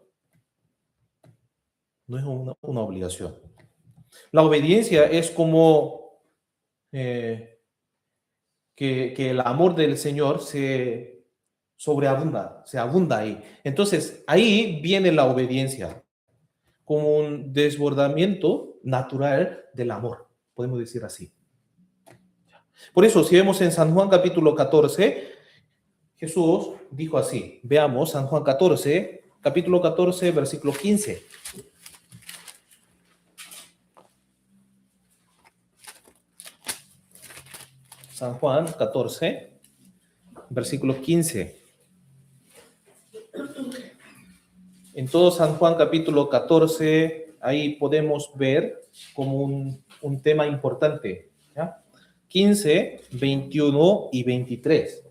No es una obligación. La obediencia es como que el amor del Señor se sobreabunda, se abunda ahí. Entonces, ahí viene la obediencia, como un desbordamiento natural del amor, podemos decir así. Por eso, si vemos en San Juan capítulo 14, Jesús dijo así, veamos San Juan 14, capítulo 14, versículo 15. San Juan 14, versículo 15. En todo San Juan capítulo 14, ahí podemos ver como un tema importante, ¿ya? 15, 21 y 23.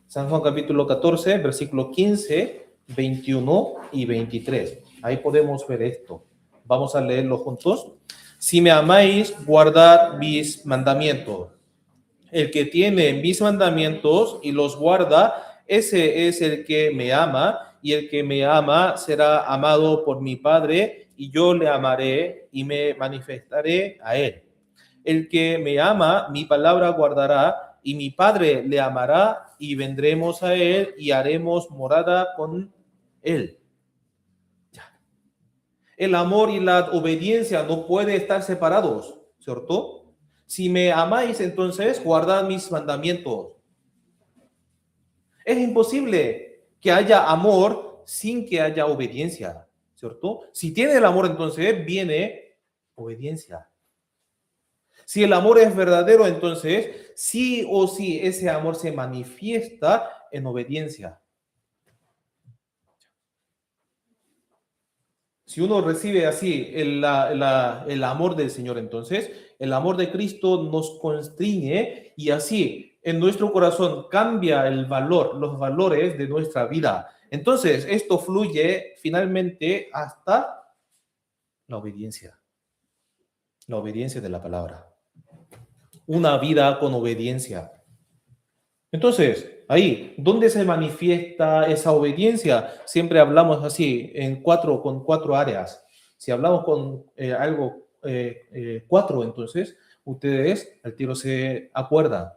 San Juan capítulo 14, versículo 15, 21 y 23. Ahí podemos ver esto. Vamos a leerlo juntos. Si me amáis, guardad mis mandamientos. El que tiene mis mandamientos y los guarda, ese es el que me ama, y el que me ama será amado por mi Padre, y yo le amaré y me manifestaré a él. El que me ama, mi palabra guardará, y mi Padre le amará, y vendremos a él y haremos morada con él. El amor y la obediencia no pueden estar separados, ¿cierto? Si me amáis, entonces guardad mis mandamientos. Es imposible que haya amor sin que haya obediencia, ¿cierto? Si tiene el amor, entonces viene obediencia. Si el amor es verdadero, entonces sí o sí ese amor se manifiesta en obediencia. Si uno recibe así el amor del Señor, entonces el amor de Cristo nos constriñe y así en nuestro corazón cambia el valor, los valores de nuestra vida. Entonces, esto fluye finalmente hasta la obediencia de la palabra. Una vida con obediencia. Entonces, ahí, ¿dónde se manifiesta esa obediencia? Siempre hablamos así, con cuatro áreas. Si hablamos con cuatro, entonces, ustedes al tiro se acuerdan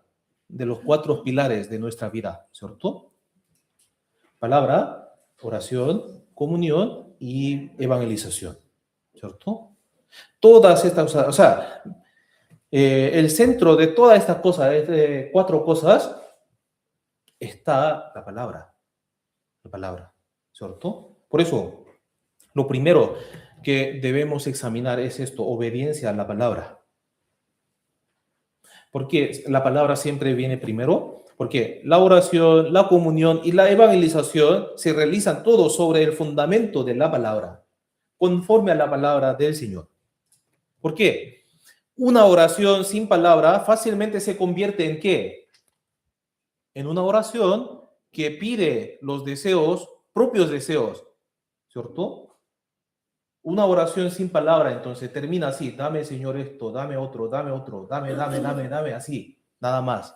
de los cuatro pilares de nuestra vida, ¿cierto? Palabra, oración, comunión y evangelización, ¿cierto? Todas estas, o sea, el centro de todas estas cosas, de cuatro cosas, está la palabra, ¿cierto? Por eso, lo primero que debemos examinar es esto, obediencia a la palabra. ¿Por qué la palabra siempre viene primero? Porque la oración, la comunión y la evangelización se realizan todos sobre el fundamento de la palabra, conforme a la palabra del Señor. ¿Por qué? Una oración sin palabra fácilmente se convierte ¿en qué? En una oración que pide los deseos, propios deseos, ¿cierto? Una oración sin palabra, entonces termina así, dame Señor esto, dame otro, dame, así, nada más,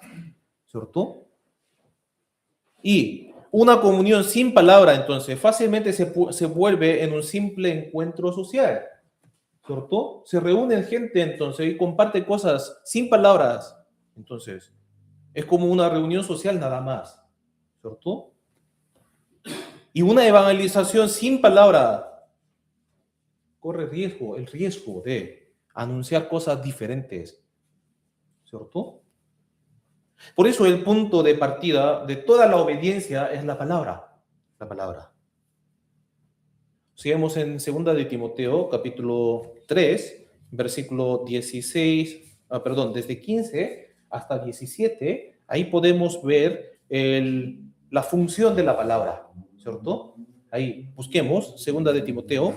¿cierto? Y una comunión sin palabra, entonces fácilmente se vuelve en un simple encuentro social, ¿cierto? Se reúnen gente entonces y comparte cosas sin palabras, entonces es como una reunión social nada más, ¿cierto? Y una evangelización sin palabra corre el riesgo de anunciar cosas diferentes, ¿cierto? Por eso el punto de partida de toda la obediencia es la palabra. Sigamos en 2 de Timoteo, capítulo 3, versículo 16, desde 15 hasta 17, ahí podemos ver la función de la palabra, ¿cierto? Ahí busquemos 2 de Timoteo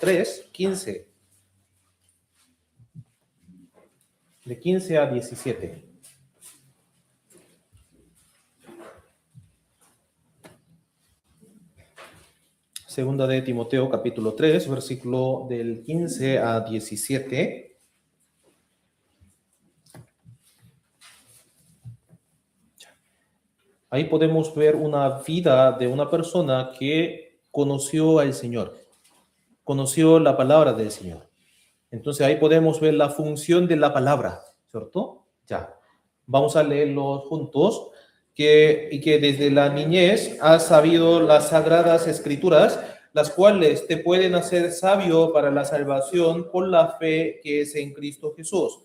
3, 15. De 15 a 17. Segunda de Timoteo, capítulo 3, versículo del 15 a 17. Ahí podemos ver una vida de una persona que conoció al Señor, conoció la palabra del Señor. Entonces ahí podemos ver la función de la palabra, ¿cierto? Ya, vamos a leerlo juntos. Que desde la niñez has sabido las sagradas escrituras, las cuales te pueden hacer sabio para la salvación por la fe que es en Cristo Jesús.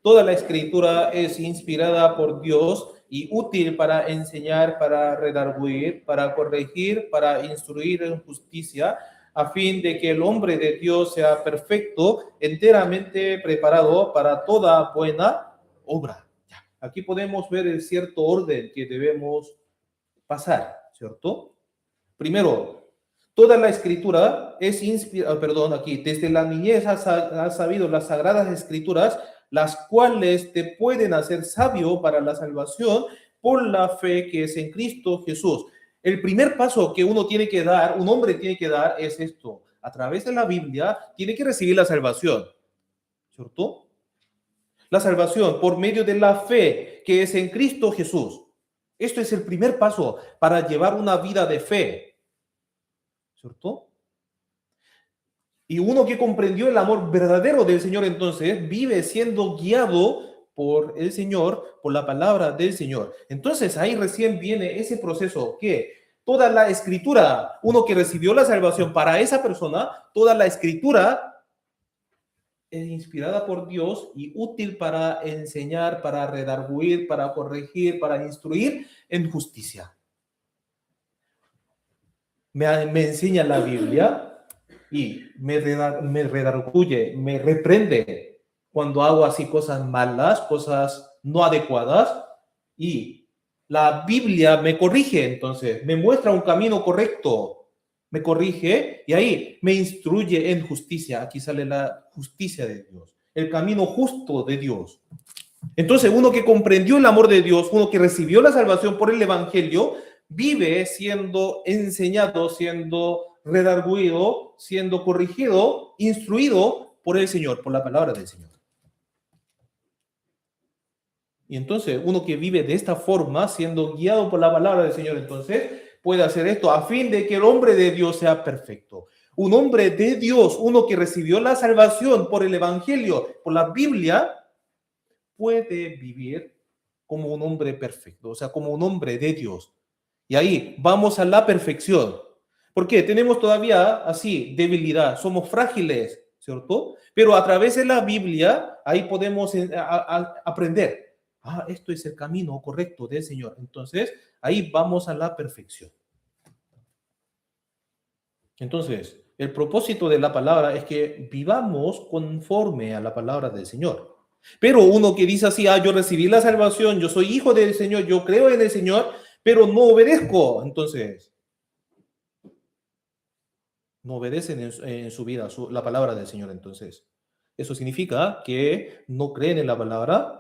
Toda la escritura es inspirada por Dios y útil para enseñar, para redarguir, para corregir, para instruir en justicia, a fin de que el hombre de Dios sea perfecto, enteramente preparado para toda buena obra. Aquí podemos ver el cierto orden que debemos pasar, ¿cierto? Primero, toda la escritura es inspirada, desde la niñez has sabido las sagradas escrituras, las cuales te pueden hacer sabio para la salvación por la fe que es en Cristo Jesús. El primer paso que uno tiene que dar, un hombre tiene que dar, es esto. A través de la Biblia tiene que recibir la salvación, ¿cierto? La salvación por medio de la fe que es en Cristo Jesús. Esto es el primer paso para llevar una vida de fe, ¿cierto? Y uno que comprendió el amor verdadero del Señor, entonces vive siendo guiado por el Señor, por la palabra del Señor. Entonces ahí recién viene ese proceso que toda la escritura, uno que recibió la salvación, para esa persona, toda la escritura es inspirada por Dios y útil para enseñar, para redarguir, para corregir, para instruir en justicia. Me enseña la Biblia y me redarguye, me reprende cuando hago así cosas malas, cosas no adecuadas, y la Biblia me corrige, entonces me muestra un camino correcto, me corrige y ahí me instruye en justicia. Aquí sale la justicia de Dios. el camino justo de Dios. Entonces, uno que comprendió el amor de Dios, uno que recibió la salvación por el Evangelio, vive siendo enseñado, siendo redarguido, siendo corregido, instruido por el Señor, por la palabra del Señor. Y entonces, uno que vive de esta forma, siendo guiado por la palabra del Señor, entonces puede hacer esto a fin de que el hombre de Dios sea perfecto. Un hombre de Dios, uno que recibió la salvación por el Evangelio, por la Biblia, puede vivir como un hombre perfecto, o sea, como un hombre de Dios. Y ahí vamos a la perfección. Porque tenemos todavía así debilidad, somos frágiles, ¿cierto? Pero a través de la Biblia, ahí podemos aprender. Ah, esto es el camino correcto del Señor. Entonces, ahí vamos a la perfección. Entonces, el propósito de la palabra es que vivamos conforme a la palabra del Señor. Pero uno que dice así, yo recibí la salvación, yo soy hijo del Señor, yo creo en el Señor, pero no obedezco. Entonces, no obedecen en su vida la palabra del Señor. Entonces, eso significa que no creen en la palabra.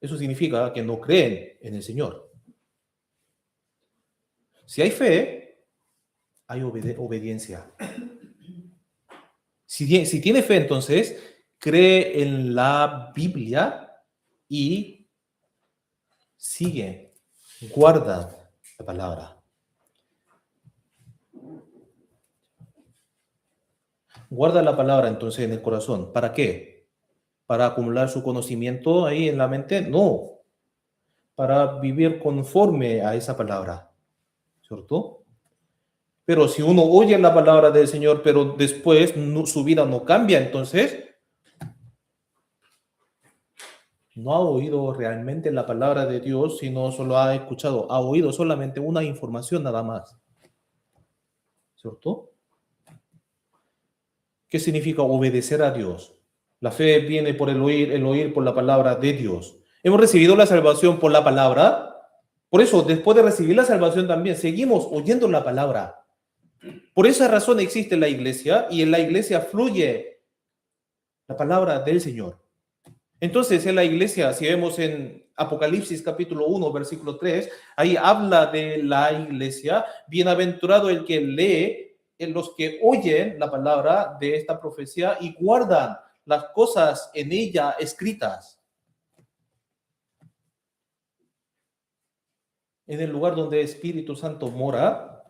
Eso significa que no creen en el Señor. Si hay fe, hay obediencia. Si tiene fe, entonces, cree en la Biblia y sigue, guarda la palabra. Guarda la palabra entonces en el corazón. ¿Para qué? ¿Para acumular su conocimiento ahí en la mente? No. Para vivir conforme a esa palabra. ¿Cierto? Pero si uno oye la palabra del Señor, pero después su vida no cambia, entonces no ha oído realmente la palabra de Dios, sino solo ha escuchado, ha oído solamente una información nada más. ¿Cierto? ¿Qué significa obedecer a Dios? La fe viene por el oír por la palabra de Dios. Hemos recibido la salvación por la palabra. Por eso, después de recibir la salvación también, seguimos oyendo la palabra. Por esa razón existe la iglesia y en la iglesia fluye la palabra del Señor. Entonces, en la iglesia, si vemos en Apocalipsis capítulo 1, versículo 3, ahí habla de la iglesia, bienaventurado el que lee, en los que oyen la palabra de esta profecía y guardan las cosas en ella escritas. En el lugar donde el Espíritu Santo mora,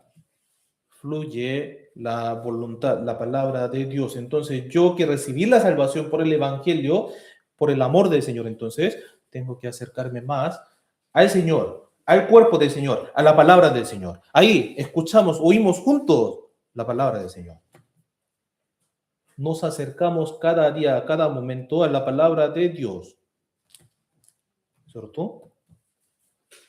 fluye la voluntad, la palabra de Dios. Entonces, yo que recibí la salvación por el Evangelio, por el amor del Señor, entonces, tengo que acercarme más al Señor, al cuerpo del Señor, a la palabra del Señor. Ahí escuchamos, oímos juntos la palabra del Señor. Nos acercamos cada día, cada momento a la palabra de Dios. ¿Cierto?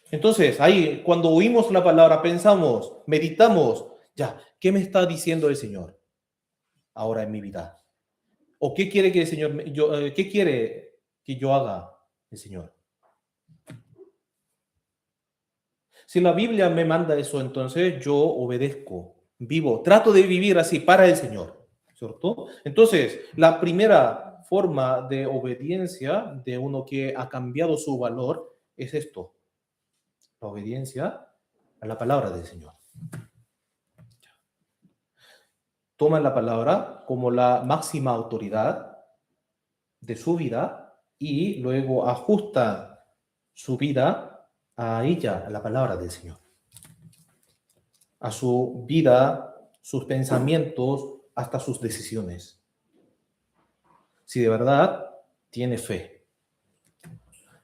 Entonces, ahí, cuando oímos la palabra, pensamos, meditamos, ya, ¿qué me está diciendo el Señor ahora en mi vida? ¿O qué quiere que el Señor, qué quiere que yo haga el Señor? Si la Biblia me manda eso, entonces yo obedezco, vivo, trato de vivir así para el Señor, ¿cierto? Entonces, la primera forma de obediencia de uno que ha cambiado su valor es esto, la obediencia a la palabra del Señor. Toma la palabra como la máxima autoridad de su vida y luego ajusta su vida a ella, a la palabra del Señor. A su vida, sus pensamientos, hasta sus decisiones. Si de verdad tiene fe.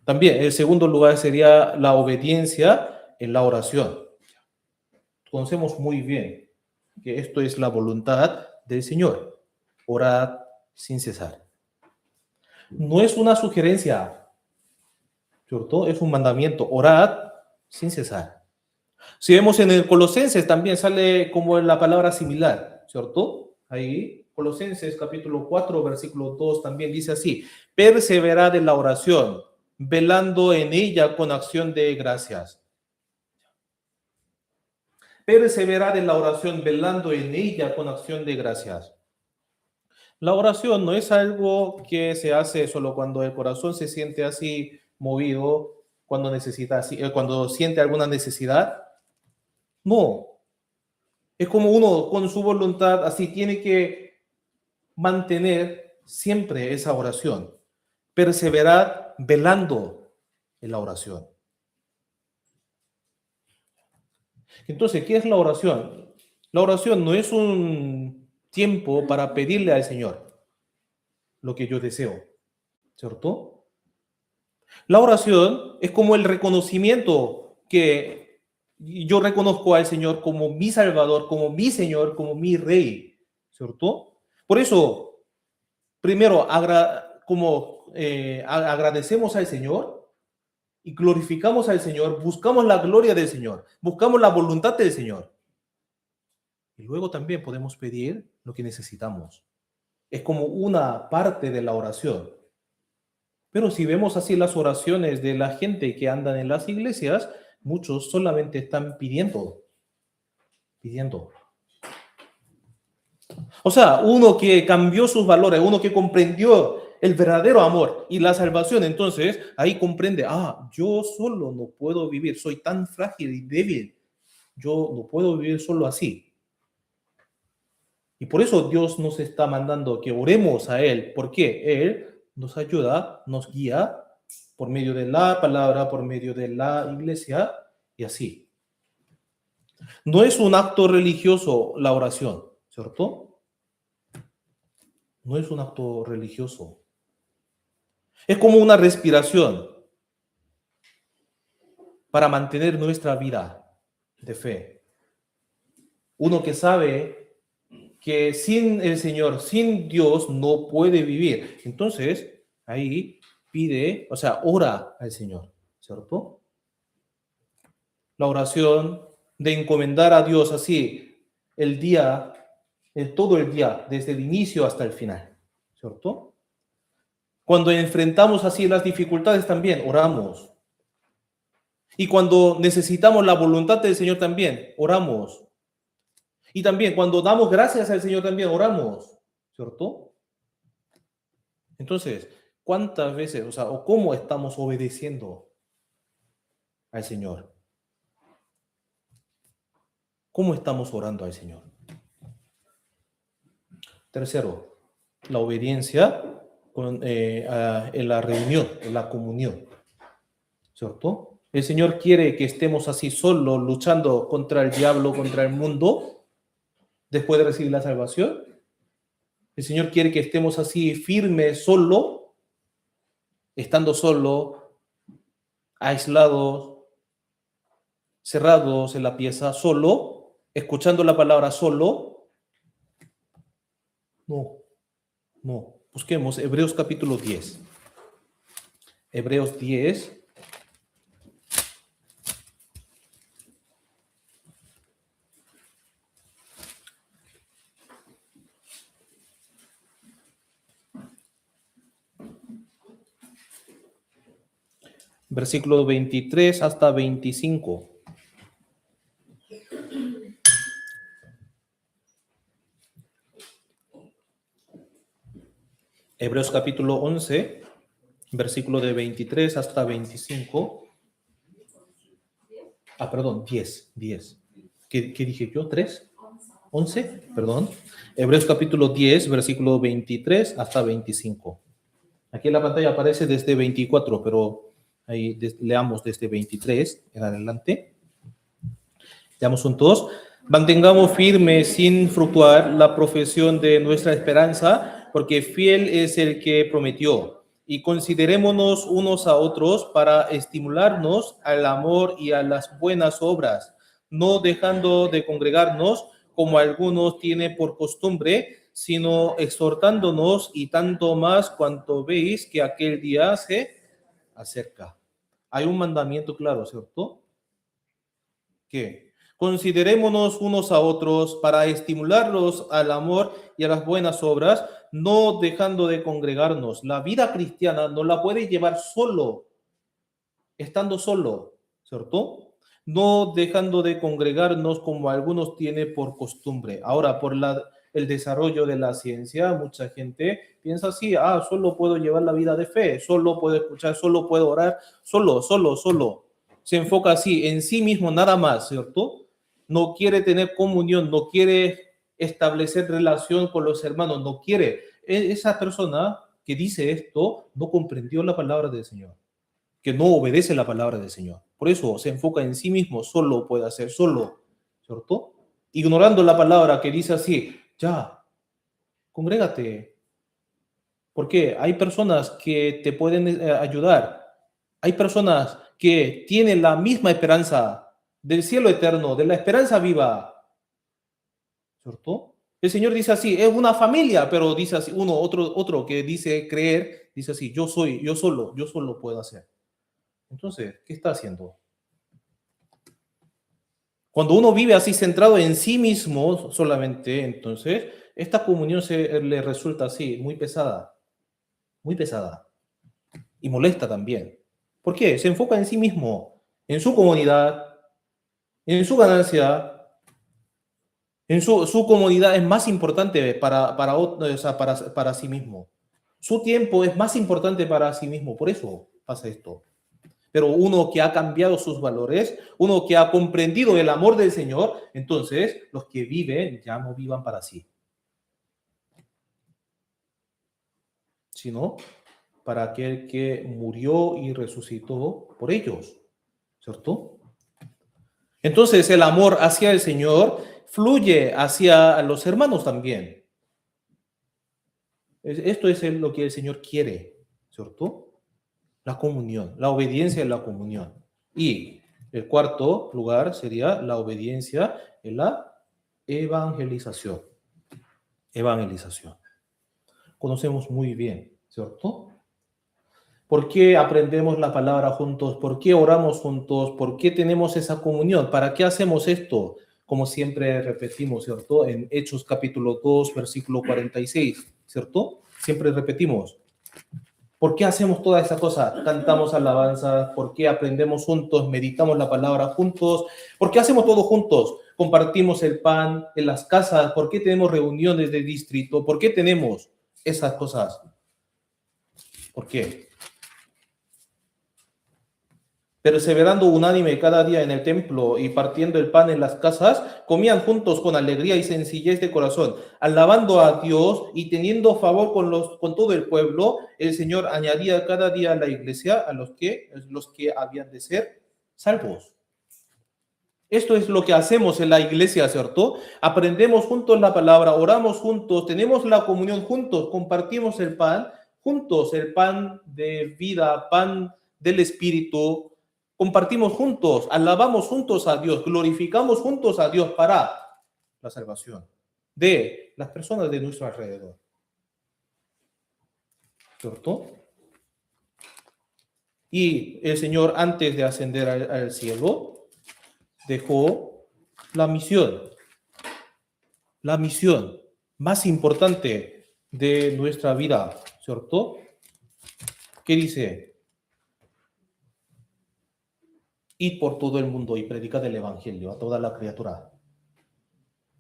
También, el segundo lugar sería la obediencia en la oración. Conocemos muy bien que esto es la voluntad del Señor. Orad sin cesar. No es una sugerencia, ¿cierto? Es un mandamiento. Orad sin cesar. Si vemos en el Colosenses también sale como la palabra similar, ¿cierto? Ahí, Colosenses capítulo 4, versículo 2 también dice así, perseverad en la oración, velando en ella con acción de gracias. Perseverad en la oración, velando en ella con acción de gracias. La oración no es algo que se hace solo cuando el corazón se siente así movido, cuando necesita así, cuando siente alguna necesidad. No, es como uno con su voluntad así tiene que mantener siempre esa oración, perseverar velando en la oración. Entonces, ¿qué es la oración? La oración no es un tiempo para pedirle al Señor lo que yo deseo, ¿cierto? La oración es como el reconocimiento que yo reconozco al Señor como mi Salvador, como mi Señor, como mi Rey, ¿cierto? Por eso, primero, agradecemos al Señor y glorificamos al Señor, buscamos la gloria del Señor, buscamos la voluntad del Señor. Y luego también podemos pedir lo que necesitamos. Es como una parte de la oración. Pero si vemos así las oraciones de la gente que andan en las iglesias, muchos solamente están pidiendo, pidiendo. O sea, uno que cambió sus valores, uno que comprendió el verdadero amor y la salvación, entonces ahí comprende, yo solo no puedo vivir, soy tan frágil y débil, yo no puedo vivir solo así. Y por eso Dios nos está mandando que oremos a Él, porque Él nos ayuda, nos guía por medio de la palabra, por medio de la iglesia y así. No es un acto religioso la oración, ¿cierto? No es un acto religioso. Es como una respiración para mantener nuestra vida de fe. Uno que sabe que sin el Señor, sin Dios, no puede vivir. Entonces, ahí pide, o sea, ora al Señor, ¿cierto? La oración de encomendar a Dios así el día, todo el día, desde el inicio hasta el final, ¿cierto? Cuando enfrentamos así las dificultades también, oramos. Y cuando necesitamos la voluntad del Señor también, oramos. Y también cuando damos gracias al Señor también, oramos, ¿cierto? Entonces, ¿cuántas veces, o cómo estamos obedeciendo al Señor? ¿Cómo estamos orando al Señor? Tercero, la obediencia en la reunión, en la comunión, ¿cierto? El Señor quiere que estemos así solos, luchando contra el diablo, contra el mundo, después de recibir la salvación. El Señor quiere que estemos así firmes, solo, estando solo, aislados, cerrados en la pieza, solo, escuchando la palabra solo. No, no. Busquemos Hebreos capítulo 10. Hebreos 10. Versículo 23 hasta 25. Hebreos capítulo 11, versículo de 23 hasta 25. Perdón, 10. ¿Qué dije yo? ¿3? 11, perdón. Hebreos capítulo 10, versículo 23 hasta 25. Aquí en la pantalla aparece desde 24, pero ahí leamos desde 23 en adelante. Leamos juntos. Mantengamos firme sin fluctuar la profesión de nuestra esperanza, porque fiel es el que prometió. Y considerémonos unos a otros para estimularnos al amor y a las buenas obras, no dejando de congregarnos como algunos tienen por costumbre, sino exhortándonos y tanto más cuanto veis que aquel día se acerca. Hay un mandamiento claro, ¿cierto? ¿Qué? Considerémonos unos a otros para estimularlos al amor y a las buenas obras, no dejando de congregarnos. La vida cristiana no la puede llevar solo, estando solo, ¿cierto? No dejando de congregarnos como algunos tienen por costumbre. Ahora, el desarrollo de la ciencia, mucha gente piensa así, solo puedo llevar la vida de fe, solo puedo escuchar, solo puedo orar, solo. Se enfoca así, en sí mismo nada más, ¿cierto? No quiere tener comunión, no quiere establecer relación con los hermanos, no quiere. Esa persona que dice esto no comprendió la palabra del Señor, que no obedece la palabra del Señor. Por eso se enfoca en sí mismo, solo puede hacer, solo, ¿cierto? Ignorando la palabra que dice así, ya, congrégate. Porque hay personas que te pueden ayudar. Hay personas que tienen la misma esperanza del cielo eterno, de la esperanza viva, ¿cierto? El Señor dice así, es una familia, pero dice así, otro que dice creer, dice así, yo solo puedo hacer. Entonces, ¿qué está haciendo? Cuando uno vive así centrado en sí mismo solamente, entonces, esta comunión le resulta así, muy pesada y molesta también. ¿Por qué? Se enfoca en sí mismo, en su comunidad, en su ganancia, en su comunidad es más importante para sí mismo. Su tiempo es más importante para sí mismo, por eso pasa esto. Pero uno que ha cambiado sus valores, uno que ha comprendido el amor del Señor, entonces los que viven ya no vivan para sí, sino para aquel que murió y resucitó por ellos, ¿cierto? Entonces el amor hacia el Señor fluye hacia los hermanos también. Esto es lo que el Señor quiere, ¿cierto? La comunión, la obediencia en la comunión. Y el cuarto lugar sería la obediencia en la evangelización. Evangelización. Conocemos muy bien, ¿cierto? ¿Por qué aprendemos la palabra juntos? ¿Por qué oramos juntos? ¿Por qué tenemos esa comunión? ¿Para qué hacemos esto? Como siempre repetimos, ¿cierto? En Hechos capítulo 2, versículo 46, ¿cierto? Siempre repetimos. ¿Por qué hacemos toda esa cosa? Cantamos alabanza, ¿por qué aprendemos juntos? Meditamos la palabra juntos. ¿Por qué hacemos todo juntos? Compartimos el pan en las casas. ¿Por qué tenemos reuniones de distrito? ¿Por qué tenemos esas cosas? ¿Por qué? Perseverando unánime cada día en el templo y partiendo el pan en las casas, comían juntos con alegría y sencillez de corazón, alabando a Dios y teniendo favor con todo el pueblo. El Señor añadía cada día a la iglesia a los que habían de ser salvos. Esto es lo que hacemos en la iglesia, ¿cierto? Aprendemos juntos la palabra, oramos juntos, tenemos la comunión juntos, compartimos el pan juntos, el pan de vida, pan del Espíritu. Compartimos juntos, alabamos juntos a Dios, glorificamos juntos a Dios para la salvación de las personas de nuestro alrededor. ¿Cierto? Y el Señor, antes de ascender al cielo, dejó la misión más importante de nuestra vida, ¿cierto? ¿Qué dice? Id por todo el mundo y predicad el evangelio a toda la criatura.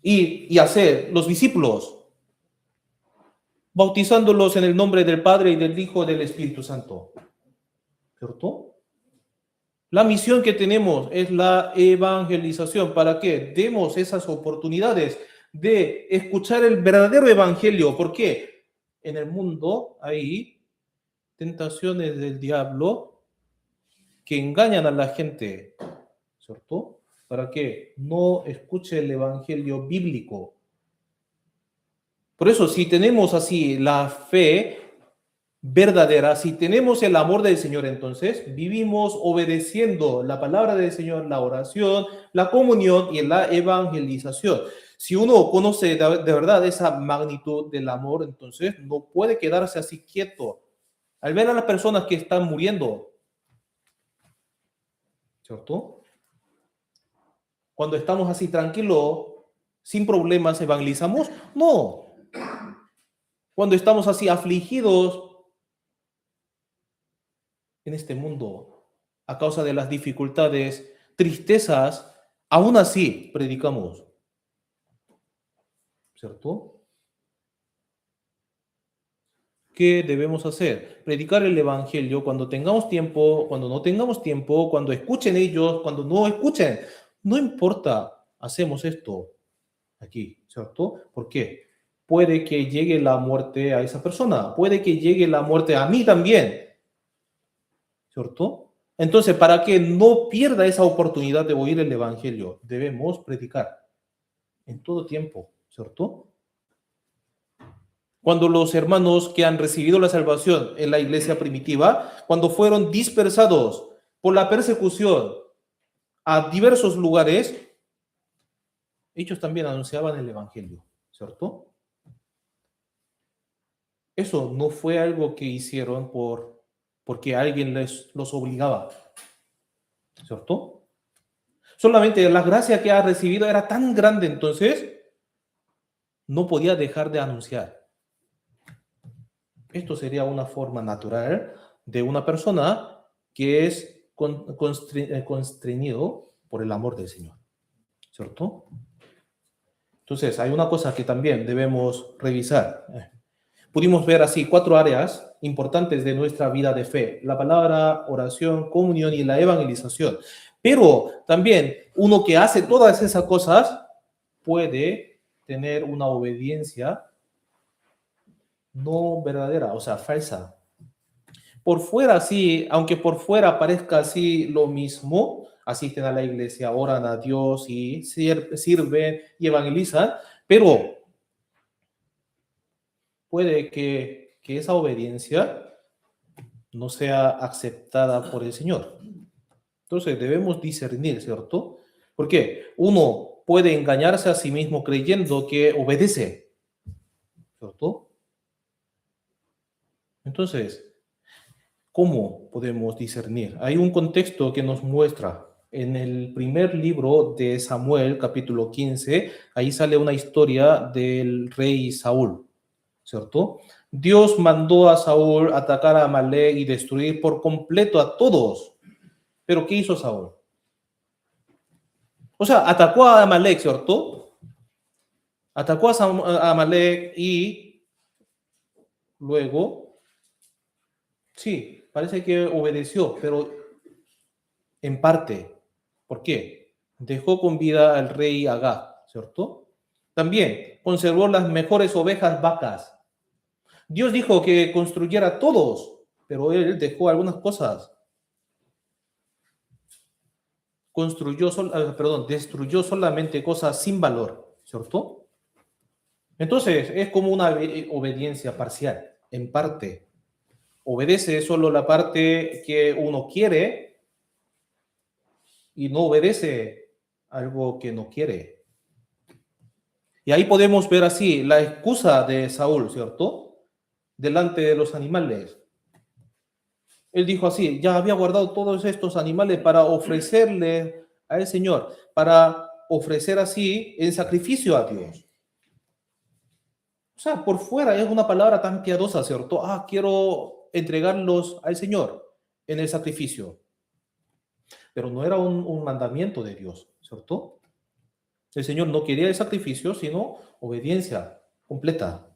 Y hacer los discípulos, bautizándolos en el nombre del Padre y del Hijo y del Espíritu Santo. ¿Cierto? La misión que tenemos es la evangelización. ¿Para qué? Demos esas oportunidades de escuchar el verdadero evangelio. ¿Por qué? En el mundo hay tentaciones del diablo que engañan a la gente, ¿cierto? Para que no escuche el evangelio bíblico. Por eso, si tenemos así la fe verdadera, si tenemos el amor del Señor, entonces vivimos obedeciendo la palabra del Señor, la oración, la comunión y la evangelización. Si uno conoce de verdad esa magnitud del amor, entonces no puede quedarse así quieto al ver a las personas que están muriendo, ¿cierto? Cuando estamos así tranquilos, sin problemas, evangelizamos. No. Cuando estamos así afligidos en este mundo a causa de las dificultades, tristezas, aún así predicamos, ¿cierto? ¿qué debemos hacer? Predicar el Evangelio cuando tengamos tiempo, cuando no tengamos tiempo, cuando escuchen ellos, cuando no escuchen. No importa, hacemos esto aquí, ¿cierto? ¿Por qué? Puede que llegue la muerte a esa persona, puede que llegue la muerte a mí también, ¿cierto? Entonces, para que no pierda esa oportunidad de oír el Evangelio, debemos predicar en todo tiempo, ¿cierto? Cuando los hermanos que han recibido la salvación en la iglesia primitiva, cuando fueron dispersados por la persecución a diversos lugares, ellos también anunciaban el Evangelio, ¿cierto? Eso no fue algo que hicieron porque alguien los obligaba, ¿cierto? Solamente la gracia que ha recibido era tan grande, entonces no podía dejar de anunciar. Esto sería una forma natural de una persona que es constreñido por el amor del Señor, ¿cierto? Entonces, hay una cosa que también debemos revisar. Pudimos ver así 4 áreas importantes de nuestra vida de fe: la palabra, oración, comunión y la evangelización. Pero también uno que hace todas esas cosas puede tener una obediencia no verdadera, o sea, falsa. Por fuera sí, aunque por fuera parezca así lo mismo, asisten a la iglesia, oran a Dios y sirven y evangelizan, pero puede que esa obediencia no sea aceptada por el Señor. Entonces debemos discernir, ¿cierto? Porque uno puede engañarse a sí mismo creyendo que obedece, ¿cierto? Entonces, ¿cómo podemos discernir? Hay un contexto que nos muestra. En el primer libro de Samuel, capítulo 15, ahí sale una historia del rey Saúl, ¿cierto? Dios mandó a Saúl atacar a Amalek y destruir por completo a todos. Pero ¿qué hizo Saúl? O sea, atacó a Amalek, ¿cierto? Atacó a Amalek y luego, sí, parece que obedeció, pero en parte. ¿Por qué? Dejó con vida al rey Agag, ¿cierto? También conservó las mejores ovejas vacas. Dios dijo que construyera todos, pero él dejó algunas cosas. Destruyó solamente cosas sin valor, ¿cierto? Entonces, es como una obediencia parcial, en parte. Obedece solo la parte que uno quiere y no obedece algo que no quiere. Y ahí podemos ver así la excusa de Saúl, ¿cierto? Delante de los animales. Él dijo así: ya había guardado todos estos animales para ofrecerle al Señor, para ofrecer así en sacrificio a Dios. O sea, por fuera es una palabra tan piadosa, ¿cierto? Quiero entregarlos al Señor en el sacrificio. Pero no era un mandamiento de Dios, ¿cierto? El Señor no quería el sacrificio, sino obediencia completa.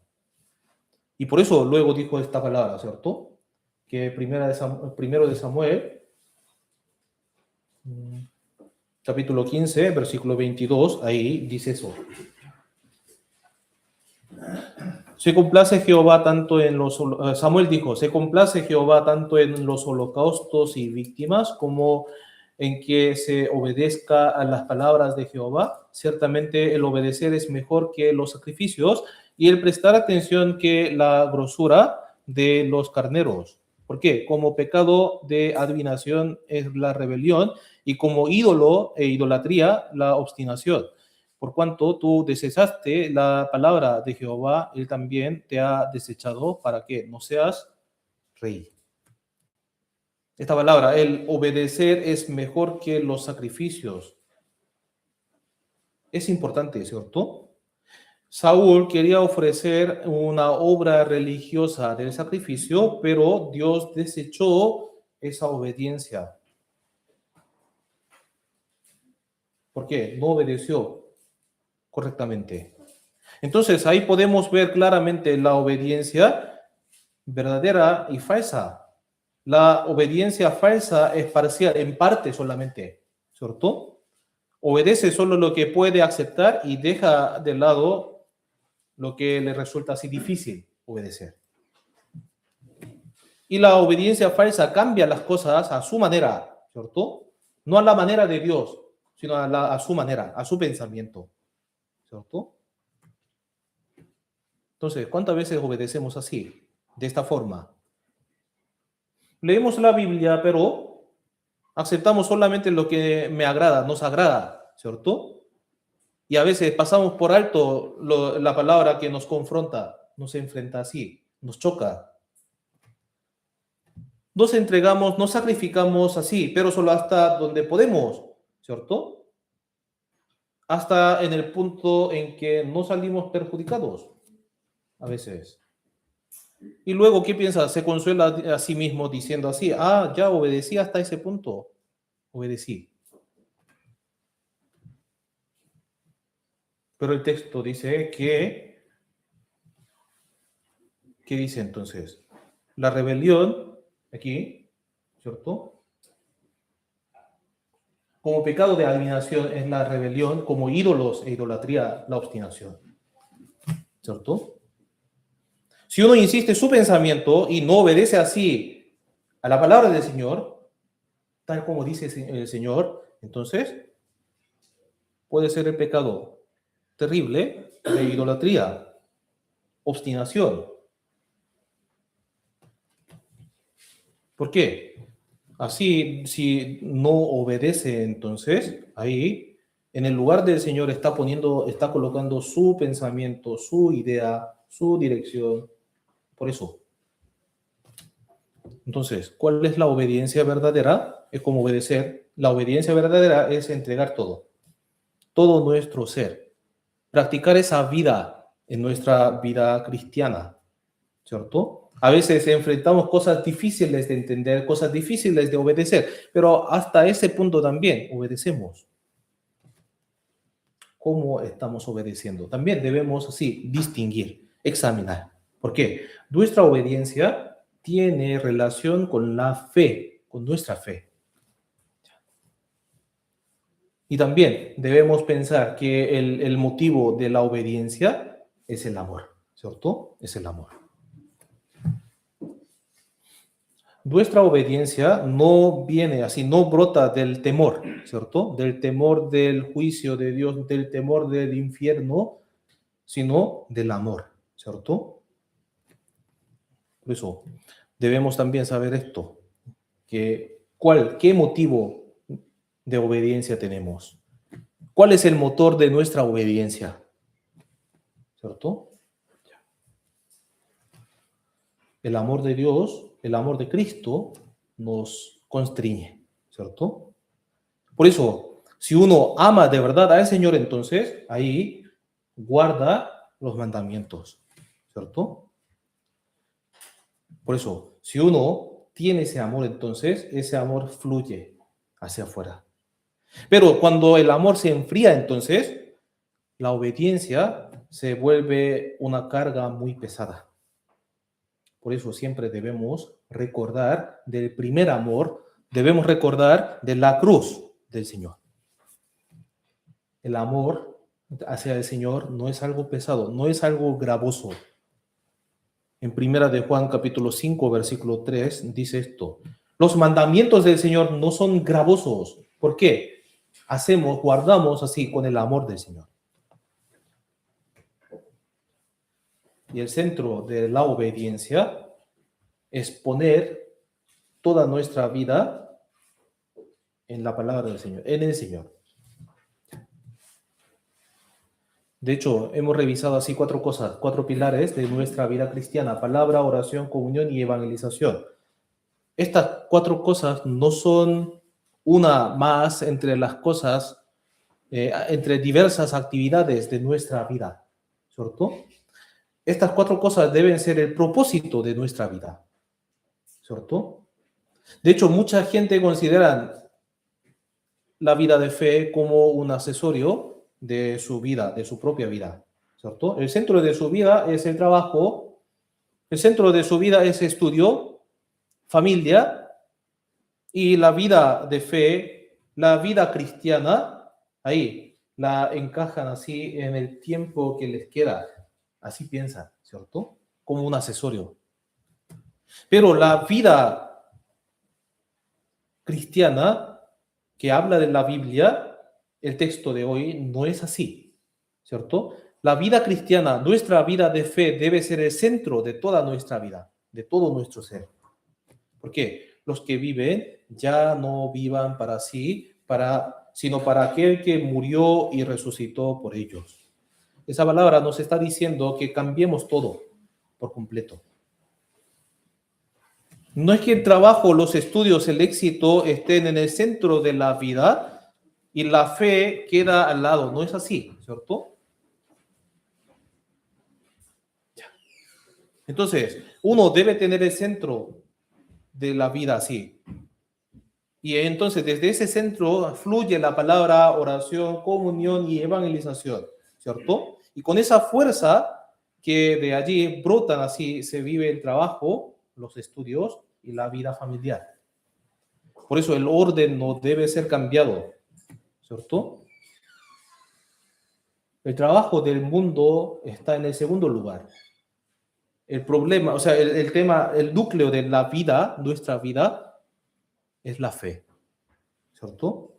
Y por eso luego dijo esta palabra, ¿cierto? Que primero de Samuel, capítulo 15, versículo 22, ahí dice eso. Se complace Jehová tanto en Samuel dijo, se complace Jehová tanto en los holocaustos y víctimas como en que se obedezca a las palabras de Jehová. Ciertamente el obedecer es mejor que los sacrificios y el prestar atención que la grosura de los carneros. ¿Por qué? Como pecado de adivinación es la rebelión y como ídolo e idolatría la obstinación. Por cuanto tú desechaste la palabra de Jehová, él también te ha desechado para que no seas rey. Esta palabra, el obedecer es mejor que los sacrificios. Es importante, ¿cierto? Saúl quería ofrecer una obra religiosa del sacrificio, pero Dios desechó esa obediencia. ¿Por qué? No obedeció correctamente. Entonces ahí podemos ver claramente la obediencia verdadera y falsa. La obediencia falsa es parcial, en parte solamente, ¿cierto? Obedece solo lo que puede aceptar y deja de lado lo que le resulta así difícil obedecer. Y la obediencia falsa cambia las cosas a su manera, ¿cierto? No a la manera de Dios, sino a su manera, a su pensamiento, ¿cierto? Entonces, ¿cuántas veces obedecemos así, de esta forma? Leemos la Biblia, pero aceptamos solamente lo que me agrada, nos agrada, ¿cierto? Y a veces pasamos por alto la palabra que nos confronta, nos enfrenta así, nos choca. Nos entregamos, nos sacrificamos así, pero solo hasta donde podemos, ¿cierto? Hasta en el punto en que no salimos perjudicados, a veces. Y luego, ¿qué piensa? Se consuela a sí mismo diciendo así, ya obedecí hasta ese punto, obedecí. Pero el texto dice ¿qué dice entonces? La rebelión, aquí, ¿cierto? Como pecado de adivinación es la rebelión, como ídolos e idolatría, la obstinación, ¿cierto? Si uno insiste en su pensamiento y no obedece así a la palabra del Señor, tal como dice el Señor, entonces puede ser el pecado terrible de idolatría, obstinación. ¿Por qué? Así, si no obedece, entonces, ahí, en el lugar del Señor está colocando su pensamiento, su idea, su dirección. Por eso. Entonces, ¿cuál es la obediencia verdadera? Es como obedecer. La obediencia verdadera es entregar todo nuestro ser. Practicar esa vida en nuestra vida cristiana, ¿cierto? A veces enfrentamos cosas difíciles de entender, cosas difíciles de obedecer, pero hasta ese punto también obedecemos. ¿Cómo estamos obedeciendo? También debemos así distinguir, examinar. ¿Por qué? Nuestra obediencia tiene relación con la fe, con nuestra fe. Y también debemos pensar que el motivo de la obediencia es el amor, ¿cierto? Es el amor. Nuestra obediencia no viene así, no brota del temor, ¿cierto? Del temor del juicio de Dios, del temor del infierno, sino del amor, ¿cierto? Por eso debemos también saber esto, ¿qué motivo de obediencia tenemos? ¿Cuál es el motor de nuestra obediencia? ¿Cierto? El amor de Dios, el amor de Cristo nos constriñe, ¿cierto? Por eso, si uno ama de verdad al Señor, entonces ahí guarda los mandamientos, ¿cierto? Por eso, si uno tiene ese amor, entonces ese amor fluye hacia afuera. Pero cuando el amor se enfría, entonces la obediencia se vuelve una carga muy pesada. Por eso siempre debemos recordar del primer amor, debemos recordar de la cruz del Señor. El amor hacia el Señor no es algo pesado, no es algo gravoso. En primera de Juan capítulo 5, versículo 3, dice esto: los mandamientos del Señor no son gravosos. ¿Por qué? Guardamos así con el amor del Señor. Y el centro de la obediencia es poner toda nuestra vida en la palabra del Señor, en el Señor. De hecho, hemos revisado así 4 cosas, 4 pilares de nuestra vida cristiana: palabra, oración, comunión y evangelización. Estas 4 cosas no son una más entre las cosas, entre diversas actividades de nuestra vida, ¿cierto? Estas 4 cosas deben ser el propósito de nuestra vida, ¿cierto? De hecho, mucha gente considera la vida de fe como un accesorio de su vida, de su propia vida, ¿cierto? El centro de su vida es el trabajo, El centro de su vida es estudio, familia y la vida de fe, la vida cristiana, ahí la encajan así en el tiempo que les queda. Así piensan, ¿cierto? Como un accesorio. Pero la vida cristiana que habla de la Biblia, el texto de hoy, no es así, ¿cierto? La vida cristiana, nuestra vida de fe debe ser el centro de toda nuestra vida, de todo nuestro ser. ¿Por qué? Los que viven ya no vivan para sí, sino para aquel que murió y resucitó por ellos. Esa palabra nos está diciendo que cambiemos todo por completo. No es que el trabajo, los estudios, el éxito estén en el centro de la vida y la fe queda al lado. No es así, ¿cierto? Entonces, uno debe tener el centro de la vida así. Y entonces desde ese centro fluye la palabra, oración, comunión y evangelización, ¿cierto? Y con esa fuerza que de allí brotan así, se vive el trabajo, los estudios y la vida familiar. Por eso el orden no debe ser cambiado, ¿cierto? El trabajo del mundo está en el segundo lugar. El problema, o sea, el tema, el núcleo de la vida, nuestra vida, es la fe, ¿cierto?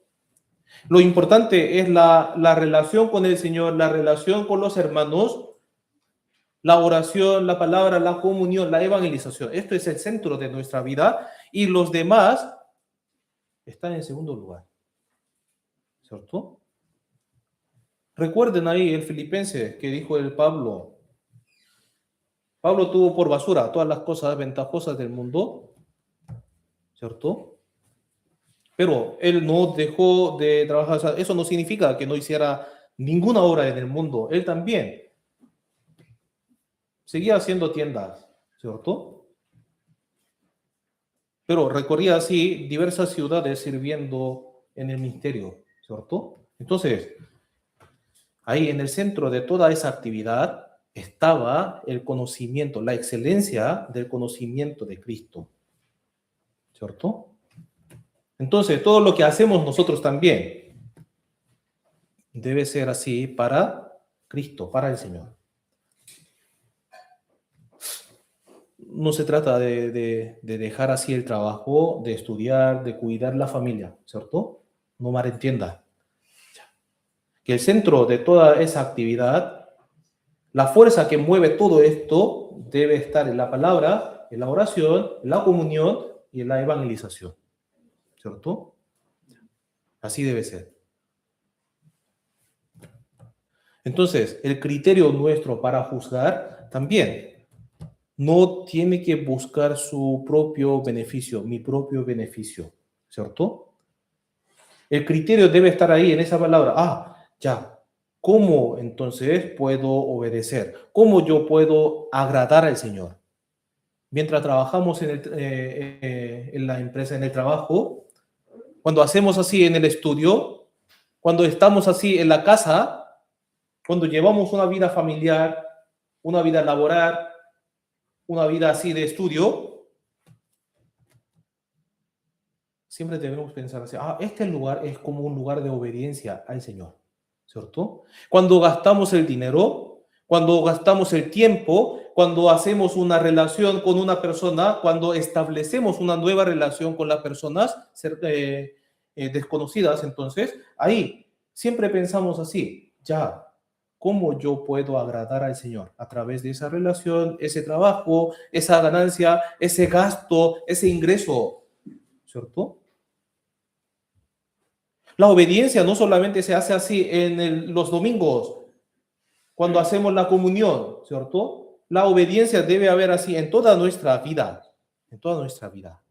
Lo importante es la relación con el Señor, la relación con los hermanos, la oración, la palabra, la comunión, la evangelización. Esto es el centro de nuestra vida y los demás están en segundo lugar, ¿cierto? Recuerden ahí el Filipenses que dijo el Pablo. Pablo tuvo por basura todas las cosas ventajosas del mundo, ¿cierto? Pero él no dejó de trabajar. O sea, eso no significa que no hiciera ninguna obra en el mundo. Él también seguía haciendo tiendas, ¿cierto? Pero recorría así diversas ciudades sirviendo en el ministerio, ¿cierto? Entonces, ahí en el centro de toda esa actividad estaba el conocimiento, la excelencia del conocimiento de Cristo, ¿cierto? Entonces, todo lo que hacemos nosotros también debe ser así para Cristo, para el Señor. No se trata de dejar así el trabajo, de estudiar, de cuidar la familia, ¿cierto? No malentienda. Que el centro de toda esa actividad, la fuerza que mueve todo esto, debe estar en la palabra, en la oración, en la comunión y en la evangelización, ¿cierto? Así debe ser. Entonces, el criterio nuestro para juzgar también no tiene que buscar su propio beneficio, mi propio beneficio, ¿cierto? El criterio debe estar ahí en esa palabra. Ya, ¿cómo entonces puedo obedecer? ¿Cómo yo puedo agradar al Señor? Mientras trabajamos en la empresa, en el trabajo, cuando hacemos así en el estudio, cuando estamos así en la casa, cuando llevamos una vida familiar, una vida laboral, una vida así de estudio, siempre debemos pensar así, este lugar es como un lugar de obediencia al Señor, ¿cierto? Cuando gastamos el dinero, cuando gastamos el tiempo, cuando hacemos una relación con una persona, cuando establecemos una nueva relación con las personas desconocidas, entonces, ahí siempre pensamos así, ya, ¿cómo yo puedo agradar al Señor? A través de esa relación, ese trabajo, esa ganancia, ese gasto, ese ingreso, ¿cierto? La obediencia no solamente se hace así en los domingos, cuando hacemos la comunión, ¿cierto? La obediencia debe haber así en toda nuestra vida, en toda nuestra vida.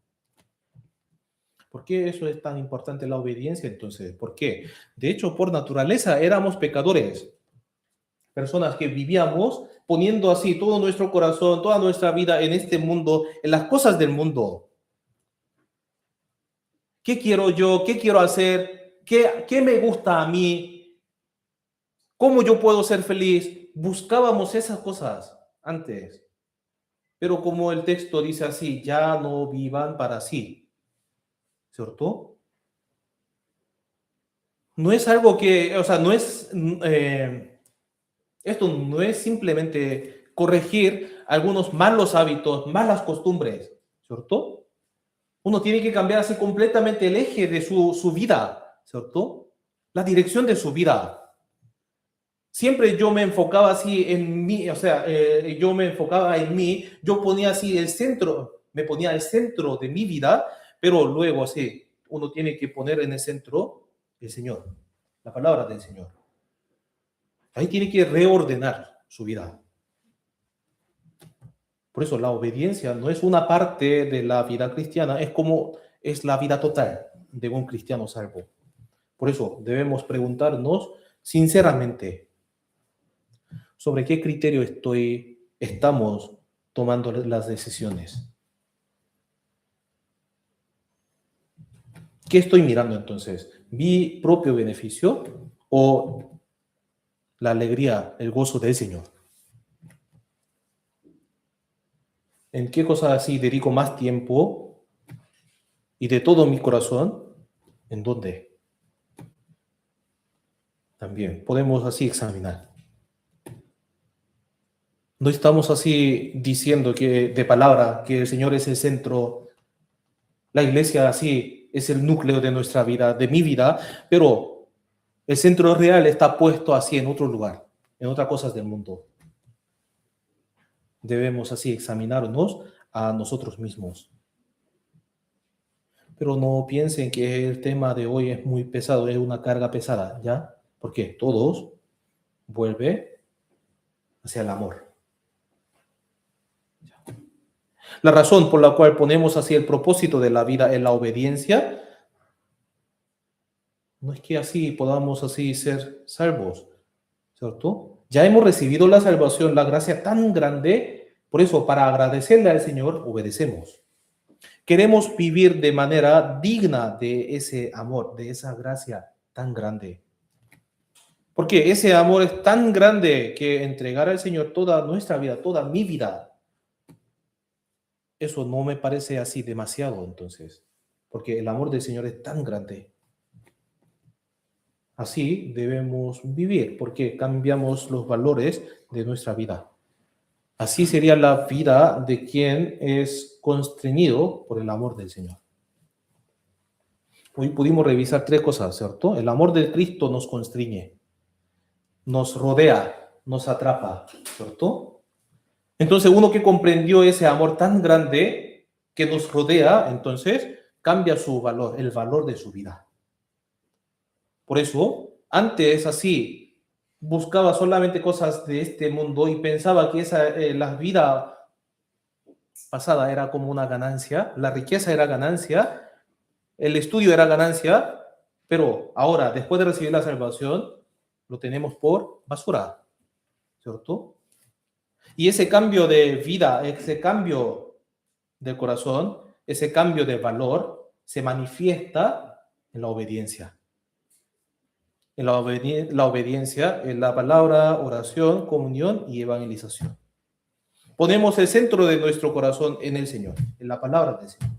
¿Por qué eso es tan importante la obediencia entonces? ¿Por qué? De hecho, por naturaleza éramos pecadores, personas que vivíamos poniendo así todo nuestro corazón, toda nuestra vida en este mundo, en las cosas del mundo. ¿Qué quiero yo? ¿Qué quiero hacer? ¿Qué me gusta a mí? ¿Cómo yo puedo ser feliz? Buscábamos esas cosas antes. Pero como el texto dice así, ya no vivan para sí, ¿cierto? No es algo que, o sea, no es, esto no es simplemente corregir algunos malos hábitos, malas costumbres, ¿cierto? Uno tiene que cambiar así completamente el eje de su vida, ¿cierto? La dirección de su vida. Siempre yo me enfocaba así en mí, o sea, yo me enfocaba en mí, yo ponía así el centro, me ponía el centro de mi vida, pero luego así, uno tiene que poner en el centro el Señor, la palabra del Señor. Ahí tiene que reordenar su vida. Por eso la obediencia no es una parte de la vida cristiana, es como es la vida total de un cristiano salvo. Por eso debemos preguntarnos sinceramente sobre qué criterio estamos tomando las decisiones. ¿Qué estoy mirando entonces? ¿Mi propio beneficio o la alegría, el gozo del Señor? ¿En qué cosas así dedico más tiempo y de todo mi corazón? ¿En dónde? También podemos así examinar. No estamos así diciendo que de palabra que el Señor es el centro, la iglesia así es el núcleo de nuestra vida, de mi vida, pero el centro real está puesto así en otro lugar, en otras cosas del mundo. Debemos así examinarnos a nosotros mismos. Pero no piensen que el tema de hoy es muy pesado, es una carga pesada, ¿ya? Porque todos vuelve hacia el amor. La razón por la cual ponemos así el propósito de la vida en la obediencia no es que así podamos así ser salvos, ¿cierto? Ya hemos recibido la salvación, la gracia tan grande, por eso para agradecerle al Señor obedecemos. Queremos vivir de manera digna de ese amor, de esa gracia tan grande. Porque ese amor es tan grande que entregar al Señor toda nuestra vida, toda mi vida, eso no me parece así demasiado entonces, porque el amor del Señor es tan grande. Así debemos vivir, porque cambiamos los valores de nuestra vida. Así sería la vida de quien es constreñido por el amor del Señor. Hoy pudimos revisar tres cosas, ¿cierto? El amor de Cristo nos constriñe, nos rodea, nos atrapa, ¿cierto? Entonces uno que comprendió ese amor tan grande que nos rodea, entonces cambia su valor, el valor de su vida. Por eso, antes así, buscaba solamente cosas de este mundo y pensaba que la vida pasada era como una ganancia, la riqueza era ganancia, el estudio era ganancia, pero ahora, después de recibir la salvación, lo tenemos por basura, ¿cierto? Y ese cambio de vida, ese cambio del corazón, ese cambio de valor, se manifiesta en la obediencia. En la obediencia, en la palabra, oración, comunión y evangelización. Ponemos el centro de nuestro corazón en el Señor, en la palabra del Señor.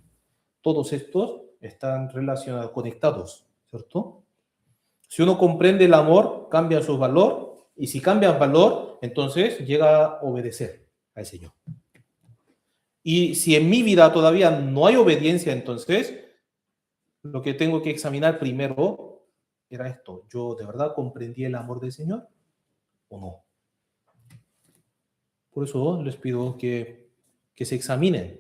Todos estos están relacionados, conectados, ¿cierto? Si uno comprende el amor, cambia su valor, y si cambia el valor, entonces llega a obedecer al Señor. Y si en mi vida todavía no hay obediencia, entonces lo que tengo que examinar primero era esto. ¿Yo de verdad comprendí el amor del Señor o no? Por eso les pido que se examinen,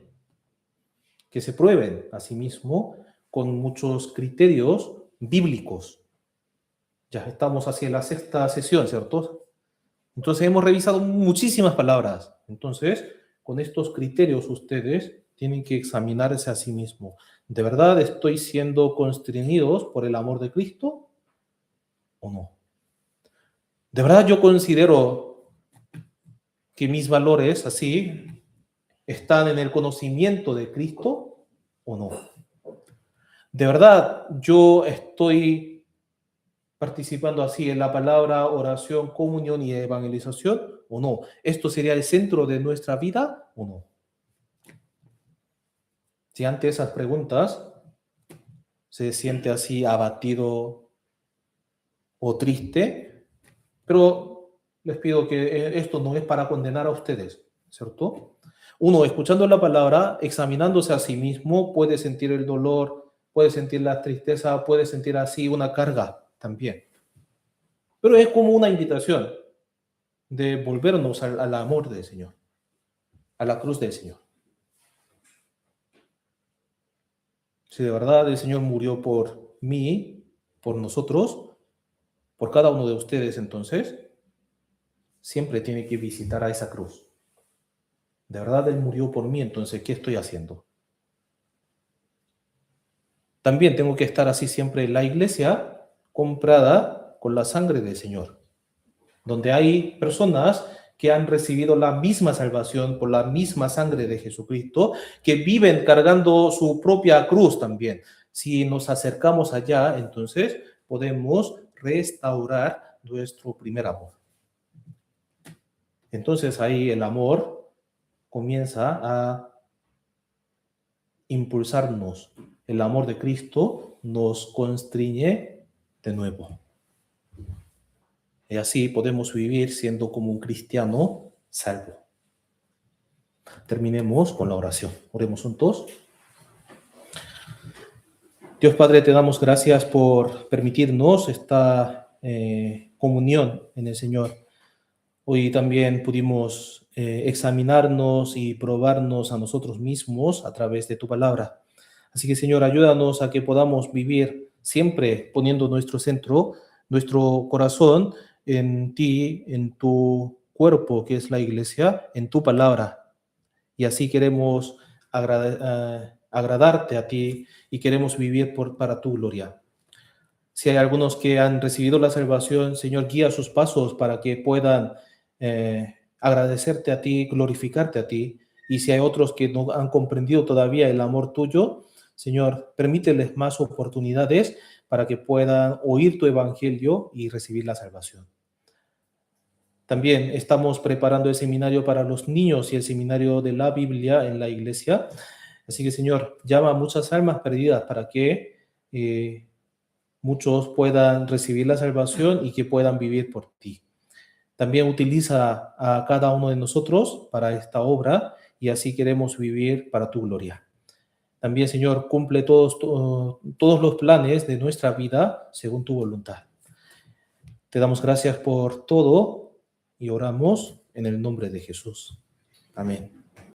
que se prueben a sí mismos con muchos criterios bíblicos. Ya estamos hacia la sexta sesión, ¿cierto? Entonces hemos revisado muchísimas palabras. Entonces, con estos criterios ustedes tienen que examinarse a sí mismos. ¿De verdad estoy siendo constreñidos por el amor de Cristo o no? ¿De verdad yo considero que mis valores así están en el conocimiento de Cristo o no? ¿De verdad yo estoy participando así en la palabra, oración, comunión y evangelización o no? ¿Esto sería el centro de nuestra vida o no? Si ante esas preguntas se siente así abatido o triste, pero les pido que esto no es para condenar a ustedes, ¿cierto? Uno, escuchando la palabra, examinándose a sí mismo, puede sentir el dolor, puede sentir la tristeza, puede sentir así una carga también. Pero es como una invitación de volvernos al amor del Señor, a la cruz del Señor. Si de verdad el Señor murió por mí, por nosotros, por cada uno de ustedes, entonces, siempre tiene que visitar a esa cruz. De verdad Él murió por mí, entonces, ¿qué estoy haciendo? También tengo que estar así siempre en la iglesia comprada con la sangre del Señor, donde hay personas que han recibido la misma salvación por la misma sangre de Jesucristo, que viven cargando su propia cruz también. Si nos acercamos allá, entonces podemos restaurar nuestro primer amor. Entonces ahí el amor comienza a impulsarnos. El amor de Cristo nos constriñe de nuevo. Y así podemos vivir siendo como un cristiano salvo. Terminemos con la oración. Oremos juntos. Dios Padre, te damos gracias por permitirnos esta comunión en el Señor. Hoy también pudimos examinarnos y probarnos a nosotros mismos a través de tu palabra. Así que, Señor, ayúdanos a que podamos vivir siempre poniendo nuestro centro, nuestro corazón en ti, en tu cuerpo, que es la iglesia, en tu palabra. Y así queremos agradarte a ti y queremos vivir para tu gloria. Si hay algunos que han recibido la salvación, Señor, guía sus pasos para que puedan agradecerte a ti, glorificarte a ti. Y si hay otros que no han comprendido todavía el amor tuyo, Señor, permíteles más oportunidades para que puedan oír tu evangelio y recibir la salvación. También estamos preparando el seminario para los niños y el seminario de la Biblia en la iglesia. Así que, Señor, llama a muchas almas perdidas para que muchos puedan recibir la salvación y que puedan vivir por ti. También utiliza a cada uno de nosotros para esta obra y así queremos vivir para tu gloria. También, Señor, cumple todos los planes de nuestra vida según tu voluntad. Te damos gracias por todo y oramos en el nombre de Jesús. Amén.